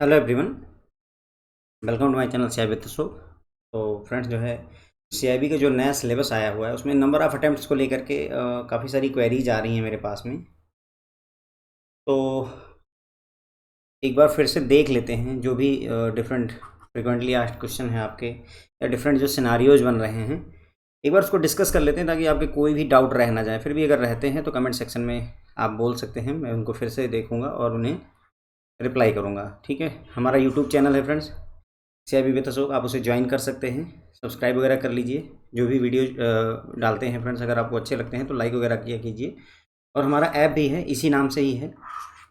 Hello everyone, welcome to my channel CIB with शो। तो friends जो है सीआईबी का जो नया सिलेबस आया हुआ है उसमें नंबर ऑफ़ अटेम्प्ट्स को लेकर के काफ़ी सारी क्वेरीज आ रही हैं मेरे पास में। तो एक बार फिर से देख लेते हैं जो भी डिफरेंट फ्रिक्वेंटली आस्क्ड क्वेश्चन है आपके या डिफरेंट जो सिनारियोज बन रहे हैं, एक बार उसको डिस्कस कर लेते हैं ताकि आपके कोई भी डाउट रह ना जाए। फिर भी अगर रहते हैं तो कमेंट सेक्शन में आप बोल सकते हैं, मैं उनको फिर से देखूँगा और उन्हें रिप्लाई करूँगा। ठीक है, हमारा यूट्यूब चैनल है फ्रेंड्स सीआईबी विद अशोक, आप उसे ज्वाइन कर सकते हैं, सब्सक्राइब वगैरह कर लीजिए। जो भी वीडियो डालते हैं फ्रेंड्स, अगर आपको अच्छे लगते हैं तो लाइक वगैरह किया कीजिए। और हमारा ऐप भी है, इसी नाम से ही है,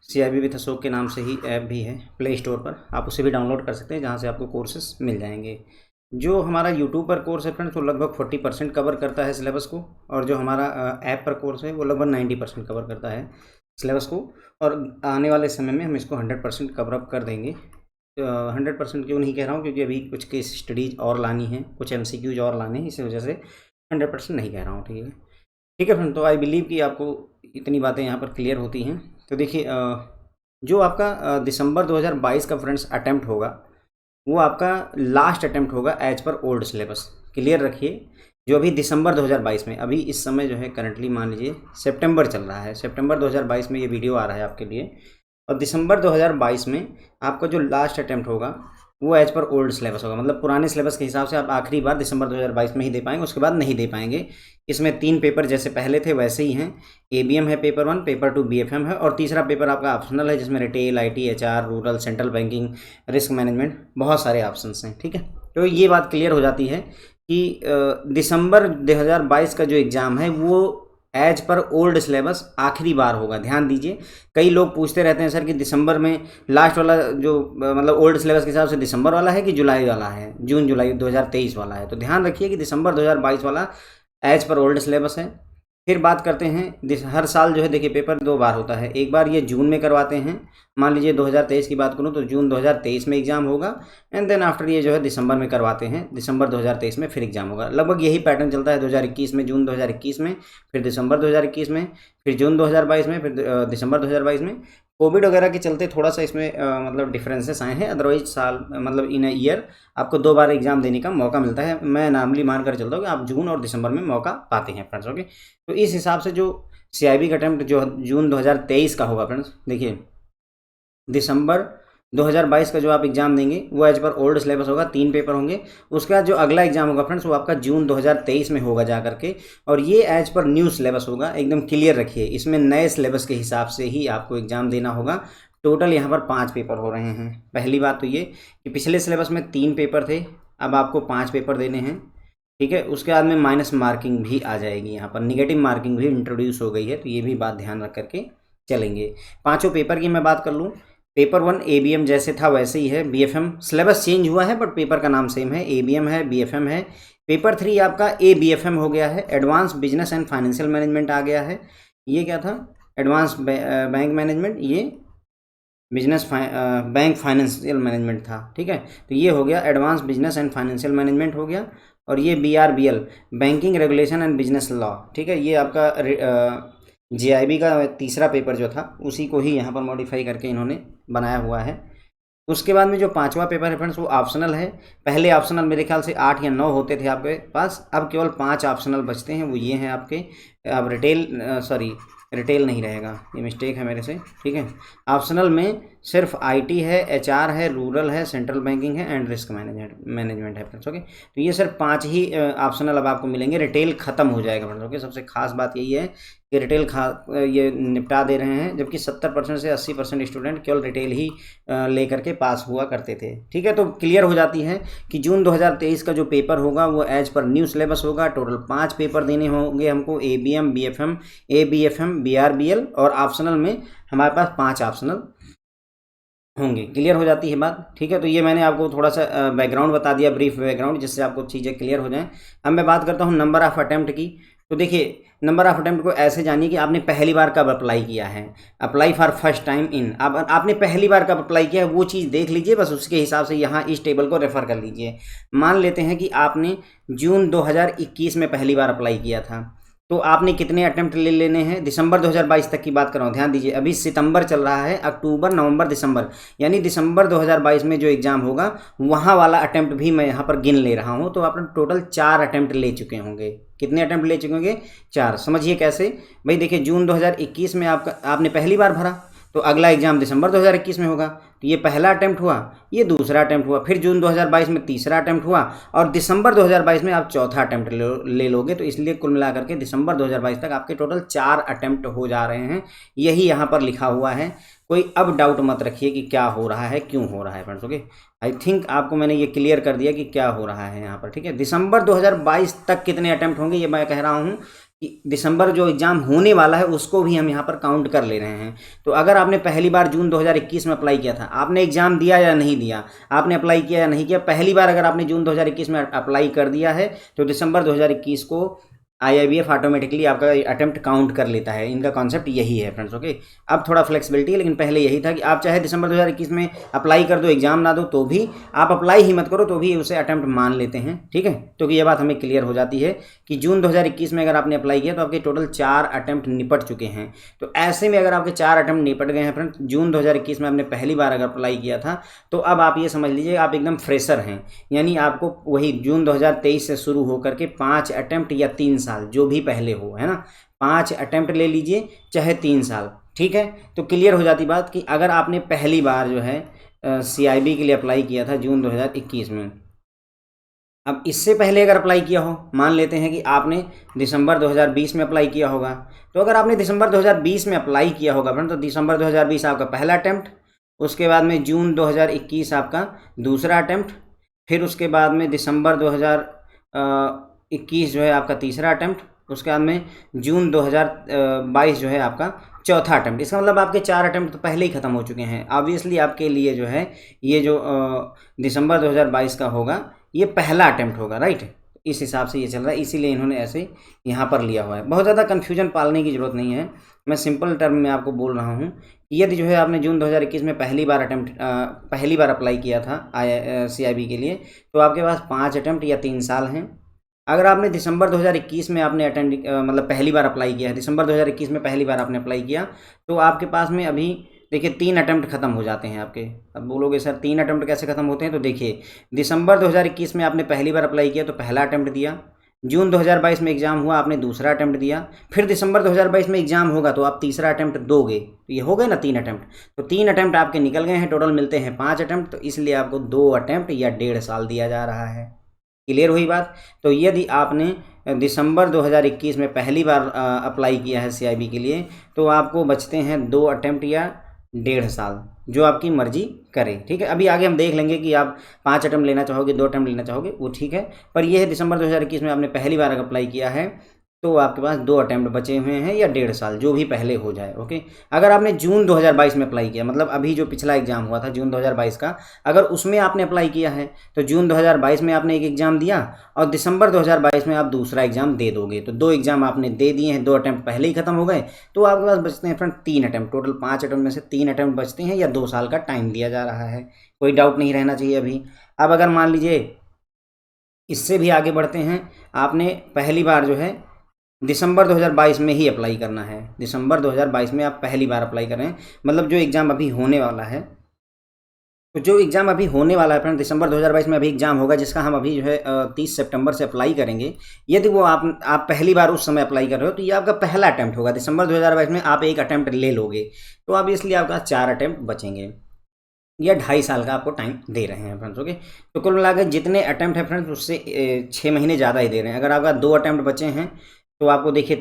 सीआईबी विद अशोक के नाम से ही ऐप भी है प्ले स्टोर पर, आप उसे भी डाउनलोड कर सकते हैं जहाँ से आपको कोर्सेस मिल जाएंगे। जो हमारा यूट्यूब पर कोर्स है फ्रेंड्स वो लगभग 40% कवर करता है सिलेबस को, और जो हमारा ऐप पर कोर्स है वो लगभग 90% कवर करता है सिलेबस को। और आने वाले समय में हम इसको 100% कवर अप कर देंगे। 100% क्यों नहीं कह रहा हूँ, क्योंकि अभी कुछ केस स्टडीज और लानी है, कुछ एमसीक्यूज और लाने हैं, इसी वजह से 100% नहीं कह रहा हूँ। ठीक है, ठीक है फ्रेंड। तो आई बिलीव कि आपको इतनी बातें यहाँ पर क्लियर होती हैं। तो देखिए, जो आपका दिसंबर 2022 का फ्रेंड्स अटैम्प्ट होगा वो आपका लास्ट अटैम्प्ट होगा as per old syllabus. Clear रखिए, जो अभी दिसंबर 2022 में, अभी इस समय जो है करंटली मान लीजिए सितंबर चल रहा है, सितंबर 2022 में ये वीडियो आ रहा है आपके लिए, और दिसंबर 2022 में आपका जो लास्ट अटैम्प्ट होगा वो एज पर ओल्ड सिलेबस होगा। मतलब पुराने सिलेबस के हिसाब से आप आखिरी बार दिसंबर 2022 में ही दे पाएंगे, उसके बाद नहीं दे पाएंगे। इसमें 3 पेपर जैसे पहले थे वैसे ही हैं। एबीएम है पेपर 1, पेपर 2 बीएफएम है, और तीसरा पेपर आपका ऑप्शनल है जिसमें retail, IT, HR, rural, central banking, risk management, बहुत सारे ऑप्शंस हैं। ठीक है, तो ये बात क्लियर हो जाती है कि दिसंबर 2022 का जो एग्ज़ाम है वो एज पर ओल्ड सिलेबस आखिरी बार होगा। ध्यान दीजिए, कई लोग पूछते रहते हैं सर कि दिसंबर में लास्ट वाला जो मतलब ओल्ड सिलेबस के हिसाब से दिसंबर वाला है कि जुलाई वाला है, जून जुलाई 2023 वाला है। तो ध्यान रखिए कि दिसंबर 2022 वाला एज पर ओल्ड सिलेबस है। फिर बात करते हैं, हर साल जो है देखिए पेपर 2 बार होता है। एक बार ये जून में करवाते हैं, मान लीजिए 2023 की बात करूँ तो जून 2023 में एग्ज़ाम होगा, एंड देन आफ्टर ये जो है दिसंबर में करवाते हैं, दिसंबर 2023 में फिर एग्ज़ाम होगा। लगभग यही पैटर्न चलता है 2021 में, जून 2021 में, फिर दिसंबर 2021 में, फिर जून 2022 में, फिर दिसंबर 2022 में। कोविड वगैरह के चलते थोड़ा सा इसमें मतलब डिफरेंसेस आए हैं, अदरवाइज साल मतलब इन ईयर आपको 2 बार एग्जाम देने का मौका मिलता है। मैं नार्मली मान कर चलता हूँ कि आप जून और दिसंबर में मौका पाते हैं फ्रेंड्स। ओके, तो इस हिसाब से जो सीआईबी का अटेम्प्ट जो जून 2023 का होगा फ्रेंड्स, देखिए दिसंबर 2022 का जो आप एग्ज़ाम देंगे वो एज पर ओल्ड सिलेबस होगा, 3 पेपर होंगे। उसके बाद जो अगला एग्ज़ाम होगा फ्रेंड्स वो आपका जून 2023 में होगा जा करके, और ये एज पर न्यू सिलेबस होगा। एकदम क्लियर रखिए, इसमें नए सिलेबस के हिसाब से ही आपको एग्ज़ाम देना होगा। टोटल यहाँ पर 5 पेपर हो रहे हैं। पहली बात तो ये कि पिछले सिलेबस में 3 पेपर थे, अब आपको 5 पेपर देने हैं। ठीक है, उसके बाद में माइनस मार्किंग भी आ जाएगी, यहाँ पर निगेटिव मार्किंग भी इंट्रोड्यूस हो गई है, तो ये भी बात ध्यान रख करके चलेंगे। पाँचों पेपर की मैं बात कर लूँ, पेपर 1 एबीएम जैसे था वैसे ही है, बीएफएम सिलेबस चेंज हुआ है बट पेपर का नाम सेम है, एबीएम है, बीएफएम है। पेपर 3 आपका एबीएफएम हो गया है, advance business and financial management आ गया है। ये क्या था, एडवांस बैंक मैनेजमेंट, ये बिजनेस बैंक फाइनेंशियल मैनेजमेंट था। ठीक है, तो ये हो गया advance business and financial management हो गया। और ये BRBL, banking regulation and business law. ठीक है, ये आपका जेआईबी का तीसरा पेपर जो था उसी को ही यहाँ पर मॉडिफाई करके इन्होंने बनाया हुआ है। उसके बाद में जो 5वां पेपर है फ्रेंड्स वो ऑप्शनल है। पहले ऑप्शनल मेरे ख्याल से 8 या 9 होते थे आपके पास, अब केवल 5 ऑप्शनल बचते हैं, वो ये हैं आपके। अब रिटेल नहीं रहेगा, ये मिस्टेक है मेरे से। ठीक है, ऑप्शनल में सिर्फ आईटी है, एचआर है, रूरल है, सेंट्रल बैंकिंग है, एंड रिस्क मैनेजमेंट है फ्रेंड्स। ओके, तो ये सिर्फ 5 ही ऑप्शनल अब आपको मिलेंगे, रिटेल खत्म हो जाएगा फ्रेंड्स। ओके, सबसे खास बात यही है कि रिटेल ये निपटा दे रहे हैं, जबकि 70% से 80% स्टूडेंट केवल रिटेल ही लेकर के पास हुआ करते थे। ठीक है, तो क्लियर हो जाती है कि जून 2023 का जो पेपर होगा वो एज पर न्यू सिलेबस होगा। टोटल 5 पेपर देने होंगे हमको, एबीएम, बीएफएम, एबीएफएम, बीआरबीएल, और ऑप्शनल में हमारे पास 5 ऑप्शनल होंगे। क्लियर हो जाती है बात। ठीक है, तो ये मैंने आपको थोड़ा सा बैकग्राउंड बता दिया, ब्रीफ बैकग्राउंड, जिससे आपको चीज़ें क्लियर हो जाएं। अब मैं बात करता हूँ नंबर ऑफ़ अटैम्प्ट की। तो देखिए, नंबर ऑफ़ अटैम्प्ट को ऐसे जानिए कि आपने पहली बार कब अप्लाई किया है। Apply for first time in, अब आपने पहली बार कब अप्लाई किया है वो चीज़ देख लीजिए, बस उसके हिसाब से यहाँ इस टेबल को रेफ़र कर लीजिए। मान लेते हैं कि आपने जून 2021 में पहली बार अप्लाई किया था, तो आपने कितने अटेम्प्ट ले लेने हैं, दिसंबर 2022 तक की बात कर रहा हूँ, ध्यान दीजिए। अभी सितंबर चल रहा है, अक्टूबर, नवंबर, दिसंबर, यानी दिसंबर 2022 में जो एग्ज़ाम होगा वहाँ वाला अटेम्प्ट भी मैं यहाँ पर गिन ले रहा हूँ। तो आपने टोटल 4 अटेम्प्ट ले चुके होंगे। कितने अटेम्प्ट ले चुके होंगे? 4। समझिए कैसे भाई, देखिए जून 2021 में आपने पहली बार भरा, तो अगला एग्ज़ाम दिसंबर 2021 में होगा। तो ये पहला अटेम्प्ट हुआ, ये दूसरा अटेम्प्ट हुआ, फिर जून 2022 में तीसरा अटेम्प्ट हुआ, और दिसंबर 2022 में आप चौथा अटेम्प्ट ले लोगे। तो इसलिए कुल मिलाकर के दिसंबर 2022 तक आपके टोटल 4 अटेम्प्ट हो जा रहे हैं। यही यहाँ पर लिखा हुआ है। कोई अब डाउट मत रखिए कि क्या हो रहा है, क्यों हो रहा है फ्रेंड्स। ओके, आई थिंक आपको मैंने ये क्लियर कर दिया कि क्या हो रहा है यहाँ पर। ठीक है, दिसंबर 2022 तक कितने अटेम्प्ट होंगे ये मैं कह रहा हूँ कि दिसंबर जो एग्ज़ाम होने वाला है उसको भी हम यहाँ पर काउंट कर ले रहे हैं। तो अगर आपने पहली बार जून 2021 में अप्लाई किया था, आपने एग्ज़ाम दिया या नहीं दिया, आपने अप्लाई किया या नहीं किया, पहली बार अगर आपने जून 2021 में अप्लाई कर दिया है तो दिसंबर 2021 को IIBF ऑटोमेटिकली आपका अटेम्प्ट काउंट कर लेता है। इनका कॉन्सेप्ट यही है फ्रेंड्स। ओके, अब थोड़ा फ्लेक्सिबिलिटी है, लेकिन पहले यही था कि आप चाहे दिसंबर 2021 में अप्लाई कर दो, एग्जाम ना दो, तो भी आप अप्लाई ही मत करो तो भी उसे अटेम्प्ट मान लेते हैं। ठीक है, तो ये बात हमें क्लियर हो जाती है कि जून 2021 में अगर आपने अप्लाई किया तो आपके टोटल 4 अटेम्प्ट निपट चुके हैं। तो ऐसे में अगर आपके 4 अटेम्प्ट निपट गए हैं फ्रेंड्स, जून 2021 में आपने पहली बार अगर अप्लाई किया था, तो अब आप ये समझ लीजिए आप एकदम फ्रेशर हैं। यानी आपको वही जून 2023 से शुरू होकर के 5 अटेम्प्ट या 3 साल जो भी पहले हो, है ना, 5 अटेम्प्ट ले लीजिए चाहे 3 साल। ठीक है, तो क्लियर हो जाती बात कि अगर आपने पहली बार जो है CIB के लिए अप्लाई किया था जून 2021 में, अब इससे पहले अगर अप्लाई किया हो, मान लेते हैं कि आपने दिसंबर 2020 में अप्लाई किया होगा, तो अगर आपने दिसंबर 2020 में अप्लाई किया होगा फ्रेंड, तो दिसंबर 2020 आपका पहला अटैम्प्ट, उसके बाद में जून 2021 आपका दूसरा अटैम्प्ट, फिर उसके बाद में दिसंबर 2021 जो है आपका तीसरा अटैम्प्ट, उसके बाद में जून 2022 जो है आपका चौथा अटैम्प्ट। इसका मतलब आपके 4 अटैम्प्ट तो पहले ही ख़त्म हो चुके हैं। ऑब्वियसली आपके लिए जो है ये जो दिसंबर 2022 का होगा ये पहला अटैम्प्ट होगा, राइट। इस हिसाब से ये चल रहा है, इसीलिए इन्होंने ऐसे यहाँ पर लिया हुआ है। बहुत ज़्यादा कन्फ्यूजन पालने की ज़रूरत नहीं है, मैं सिंपल टर्म में आपको बोल रहा हूँ कि यदि जो है आपने जून 2021 में पहली बार अप्लाई किया था CIB के लिए, तो आपके पास 5 अटैम्प्ट या 3 साल हैं। अगर आपने दिसंबर 2021 में आपने मतलब पहली बार अप्लाई किया है, दिसंबर 2021 में पहली बार आपने अप्लाई किया, तो आपके पास में अभी देखिए 3 अटैम्प्ट खत्म हो जाते हैं आपके। अब बोलोगे सर 3 अटैम्प्ट कैसे खत्म होते हैं, तो देखिए दिसंबर 2021 में आपने पहली बार अप्लाई किया तो पहला अटैम्प्ट दिया, जून 2022 में एग्जाम हुआ आपने दूसरा अटैम्प्ट दिया, फिर दिसंबर 2022 में एग्जाम होगा तो आप तीसरा अटैम्प्ट दोगे, तो ये हो गए ना 3 अटैम्प्ट। तो 3 अटैम्प्ट आपके निकल गए हैं, टोटल मिलते हैं 5 अटैम्प्ट, तो इसलिए आपको 2 अटैम्प्ट या 1.5 साल दिया जा रहा है। क्लियर हुई बात। तो यदि आपने दिसंबर 2021 में पहली बार अप्लाई किया है CIB के लिए, तो आपको बचते हैं 2 अटैम्प्ट या 1.5 साल, जो आपकी मर्जी करे। ठीक है, अभी आगे हम देख लेंगे कि आप 5 अटैम्प्ट लेना चाहोगे, 2 अटैम्प्ट लेना चाहोगे, वो ठीक है। पर यह है दिसंबर 2021 में आपने पहली बार अगर अप्लाई किया है तो आपके पास 2 अटैम्प्ट बचे हुए हैं या 1.5 साल, जो भी पहले हो जाए। ओके, अगर आपने जून 2022 में अप्लाई किया, मतलब अभी जो पिछला एग्जाम हुआ था जून 2022 का, अगर उसमें आपने अप्लाई किया है तो जून 2022 में आपने एक एग्ज़ाम दिया और दिसंबर 2022 में आप दूसरा एग्जाम दे दोगे, तो 2 एग्जाम आपने दे दिए हैं, 2 अटैम्प्ट पहले ही खत्म हो गए, तो आपके पास बचते हैं फ्रेंड 3 अटैम्प्ट। टोटल 5 अटैम्प्ट में से 3 अटैम्प्ट बचते हैं या 2 साल का टाइम दिया जा रहा है। कोई डाउट नहीं रहना चाहिए अभी। अब अगर मान लीजिए इससे भी आगे बढ़ते हैं, आपने पहली बार जो है दिसंबर 2022 में ही अप्लाई करना है, दिसंबर 2022 में आप पहली बार अप्लाई कर रहे हैं, मतलब जो एग्ज़ाम अभी होने वाला है, तो जो एग्ज़ाम अभी होने वाला है फ्रेंड दिसंबर 2022 में अभी एग्ज़ाम होगा, जिसका हम अभी जो है 30 सितंबर से अप्लाई करेंगे। यदि वो आप पहली बार उस समय अप्लाई कर रहे हो तो ये आपका पहला अटैम्प्ट होगा। दिसंबर 2022 में आप एक अटैम्प्ट ले लोगे, तो अब इसलिए आपका 4 अटैम्प्ट बचेंगे या 2.5 साल का आपको टाइम दे रहे हैं फ्रेंड्स। ओके, तो कुल मिलाकर जितने अटैम्प्ट है फ्रेंड्स उससे 6 महीने ज़्यादा ही दे रहे हैं। अगर आपका 2 अटैम्प्ट बचे हैं तो आपको देखिए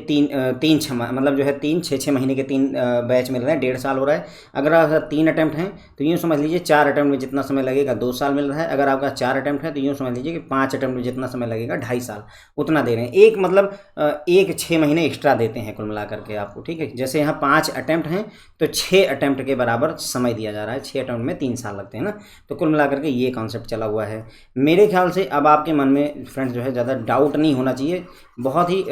3 मतलब जो है 6 महीने के 3 बैच मिल रहे हैं, 1.5 साल हो रहा है। अगर आपका 3 अटैम्प्ट हैं तो यूँ समझ लीजिए 4 अटैम्प्ट में जितना समय लगेगा 2 साल मिल रहा है। अगर आपका 4 अटैम्प्ट है तो यूँ समझ लीजिए कि 5 अटैम्प्ट में जितना समय लगेगा 2.5 साल, उतना दे रहे हैं। एक मतलब 6 महीने एक्स्ट्रा देते हैं कुल मिला करके आपको। ठीक है, जैसे यहाँ 5 अटैम्प्ट हैं तो 6 अटैम्प्ट के बराबर समय दिया जा रहा है, 6 अटैम्प्ट में 3 साल लगते हैं ना। तो कुल मिला करके ये कॉन्सेप्ट चला हुआ है। मेरे ख्याल से अब आपके मन में फ्रेंड्स जो है ज़्यादा डाउट नहीं होना चाहिए, बहुत ही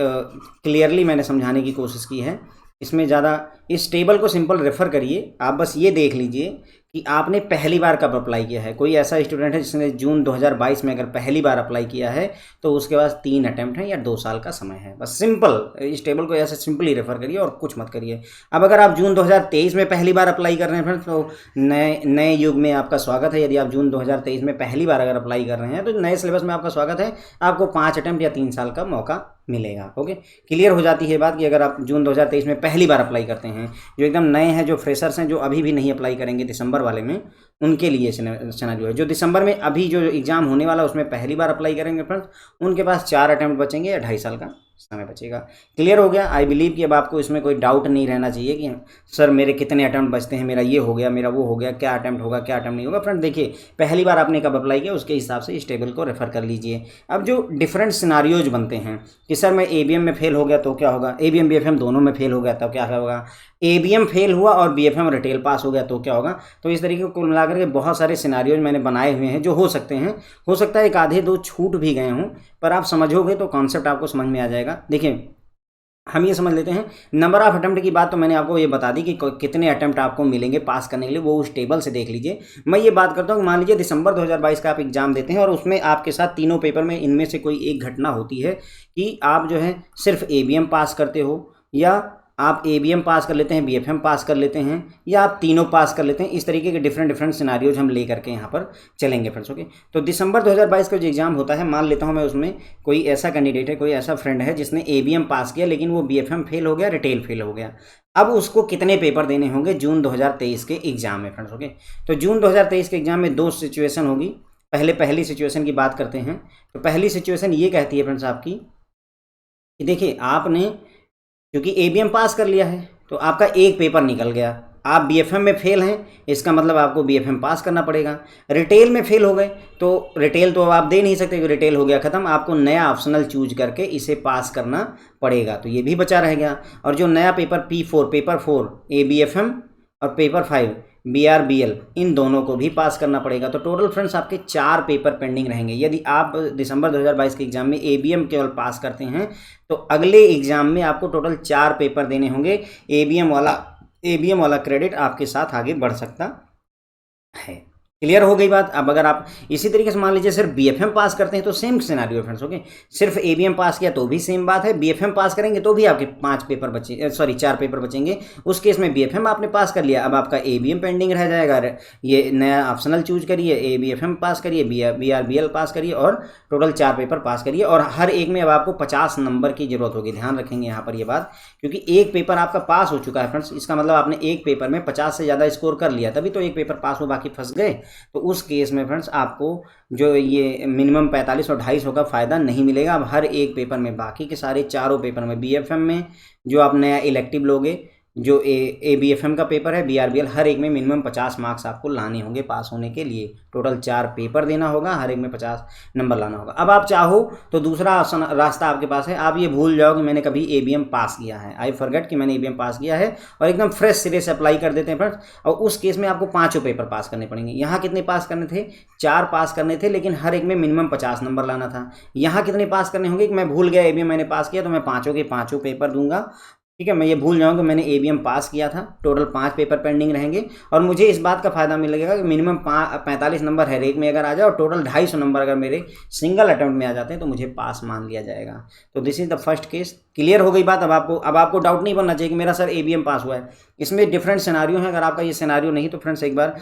क्लियरली मैंने समझाने की कोशिश की है। इसमें ज़्यादा इस टेबल को सिंपल रेफ़र करिए, आप बस ये देख लीजिए कि आपने पहली बार कब अप्लाई किया है। कोई ऐसा स्टूडेंट है जिसने जून 2022 में अगर पहली बार अप्लाई किया है तो उसके पास 3 अटेम्प्ट हैं या 2 साल का समय है। बस सिंपल इस टेबल को ऐसे सिंपली रेफर करिए और कुछ मत करिए। अब अगर आप जून 2023 में पहली बार अप्लाई कर रहे हैं फ्रेंड्स, तो नए युग में आपका स्वागत है। यदि आप जून 2023 में पहली बार अगर अप्लाई कर रहे हैं तो नए सिलेबस में आपका स्वागत है। आपको 5 अटेम्प्ट या 3 साल का मौका मिलेगा। ओके, क्लियर हो जाती है बात कि अगर आप जून 2023 में पहली बार अप्लाई करते हैं, जो एकदम नए हैं, जो फ्रेशर्स हैं, जो अभी भी नहीं अप्लाई करेंगे दिसंबर वाले में, उनके लिए सिनेरियो है। जो दिसंबर में अभी जो एग्ज़ाम होने वाला उसमें पहली बार अप्लाई करेंगे फ्रेंड्स, उनके पास 4 अटेम्प्ट बचेंगे या 2.5 साल का समय बचेगा। क्लियर हो गया। आई बिलीव कि अब आपको इसमें कोई डाउट नहीं रहना चाहिए कि सर मेरे कितने अटेम्प्ट बचते हैं, मेरा ये हो गया, मेरा वो हो गया, क्या अटेम्प्ट होगा, क्या अटेम्प्ट नहीं होगा। फ्रेंड देखिए, पहली बार आपने कब अप्लाई किया उसके हिसाब से इस टेबल को रेफर कर लीजिए। अब जो डिफरेंट सिनारियोज बनते हैं कि सर मैं एबीएम में फेल हो गया तो क्या होगा, एबीएम बीएफएम दोनों में फेल हो गया तो क्या होगा, एबीएम फेल हुआ और बीएफएम रिटेल पास हो गया तो क्या होगा। तो इस तरीके को कुल मिलाकर के बहुत सारे सिनारियोज मैंने बनाए हुए हैं जो हो सकते हैं। हो सकता है एक आधे दो छूट भी गए हों, पर आप समझोगे तो कॉन्सेप्ट आपको समझ में आ जाएगा। देखिए, हम ये समझ लेते हैं नंबर ऑफ अटेम्प्ट की बात, तो मैंने आपको ये बता दी कि कितने अटेम्प्ट आपको मिलेंगे पास करने के लिए, वो उस टेबल से देख लीजिए। मैं ये बात करता हूँ, मान लीजिए दिसंबर 2022 का आप एग्जाम देते हैं और उसमें आपके साथ तीनों पेपर में इनमें से कोई एक घटना होती है कि आप जो है सिर्फ एबीएम पास करते हो, या आप एबीएम पास कर लेते हैं, बीएफएम पास कर लेते हैं, या आप तीनों पास कर लेते हैं। इस तरीके के डिफरेंट सिनारियोज हम ले करके यहाँ पर चलेंगे फ्रेंड्स। ओके, तो दिसंबर 2022 का जो एग्जाम होता है, मान लेता हूँ मैं उसमें कोई ऐसा कैंडिडेट है, कोई ऐसा फ्रेंड है जिसने एबीएम पास किया लेकिन वो बीएफएम फेल हो गया, रिटेल फेल हो गया। अब उसको कितने पेपर देने होंगे जून 2023 के एग्जाम में फ्रेंड्स। ओके, तो जून 2023 के एग्जाम में 2 सिचुएशन होगी। पहली सिचुएशन की बात करते हैं। तो पहली सिचुएशन ये कहती है फ्रेंड्स आपकी कि देखिए, आपने क्योंकि एबीएम पास कर लिया है तो आपका एक पेपर निकल गया। आप बीएफएम में फेल हैं, इसका मतलब आपको बीएफएम पास करना पड़ेगा। रिटेल में फेल हो गए तो रिटेल तो आप दे नहीं सकते कि रिटेल हो गया ख़त्म, आपको नया ऑप्शनल चूज करके इसे पास करना पड़ेगा, तो ये भी बचा रह गया। और जो नया पेपर P4 पेपर 4 एबीएफएम और पेपर 5 बीआरबीएल, इन दोनों को भी पास करना पड़ेगा। तो टोटल फ्रेंड्स आपके 4 पेपर पेंडिंग रहेंगे। यदि आप दिसंबर 2022 के एग्जाम में एबीएम केवल पास करते हैं तो अगले एग्जाम में आपको टोटल 4 पेपर देने होंगे। एबीएम वाला क्रेडिट आपके साथ आगे बढ़ सकता है। क्लियर हो गई बात। अब अगर आप इसी तरीके से मान लीजिए सिर्फ बीएफएम पास करते हैं तो सेम सिनेरियो है फ्रेंड्स। ओके, सिर्फ एबीएम पास किया तो भी सेम बात है, बीएफएम पास करेंगे तो भी आपके 4 पेपर बचेंगे। उस केस में बीएफएम आपने पास कर लिया, अब आपका एबीएम पेंडिंग रह जाएगा। ये नया ऑप्शनल चूज करिए, एबीएफएम पास करिए, बीआरबीएल पास करिए और टोटल 4 पेपर पास करिए। और हर एक में अब आपको 50 नंबर की जरूरत होगी। ध्यान रखेंगे यहाँ पर ये बात, क्योंकि एक पेपर आपका पास हो चुका है फ्रेंड्स, इसका मतलब आपने एक पेपर में 50 से ज़्यादा स्कोर कर लिया, तभी तो एक पेपर पास हो, बाकी फंस गए। तो उस केस में फ्रेंड्स आपको जो ये मिनिमम 45 और 250 का फ़ायदा नहीं मिलेगा। अब हर एक पेपर में, बाकी के सारे चारों पेपर में, बीएफएम में जो आप नया इलेक्टिव लोगे, जो एबीएफएम का पेपर है, बीआरबीएल, हर एक में मिनिमम 50 मार्क्स आपको लाने होंगे पास होने के लिए। टोटल 4 पेपर देना होगा, हर एक में 50 नंबर लाना होगा। अब आप चाहो तो दूसरा रास्ता आपके पास है, आप ये भूल जाओ कि मैंने कभी एबीएम पास किया है, आई फॉरगेट कि मैंने एबीएम पास किया है, और एकदम फ्रेश सिरे से अप्लाई कर देते हैं फ्रेंड्स। और उस केस में आपको 5 पेपर पास करने पड़ेंगे। यहाँ कितने पास करने थे, 4 पास करने थे, लेकिन हर एक में मिनिमम 50 नंबर लाना था। यहाँ कितने पास करने होंगे कि मैं भूल गया एबीएम मैंने पास किया तो मैं 5 के 5 पेपर दूंगा। ठीक है, मैं ये भूल जाऊँ कि मैंने एबीएम पास किया था। टोटल 5 पेपर पेंडिंग रहेंगे और मुझे इस बात का फ़ायदा मिलेगा कि मिनिमम 45 नंबर हर एक में अगर आ जाए और टोटल 250 नंबर अगर मेरे सिंगल अटेम्प्ट में आ जाते हैं तो मुझे पास मान लिया जाएगा। तो this is the first case. Clear हो गई बात। अब आपको डाउट नहीं बनना चाहिए कि मेरा सर एबीएम पास हुआ है। इसमें डिफरेंट सिनारियो है। अगर आपका ये सिनारियो नहीं तो फ्रेंड्स एक बार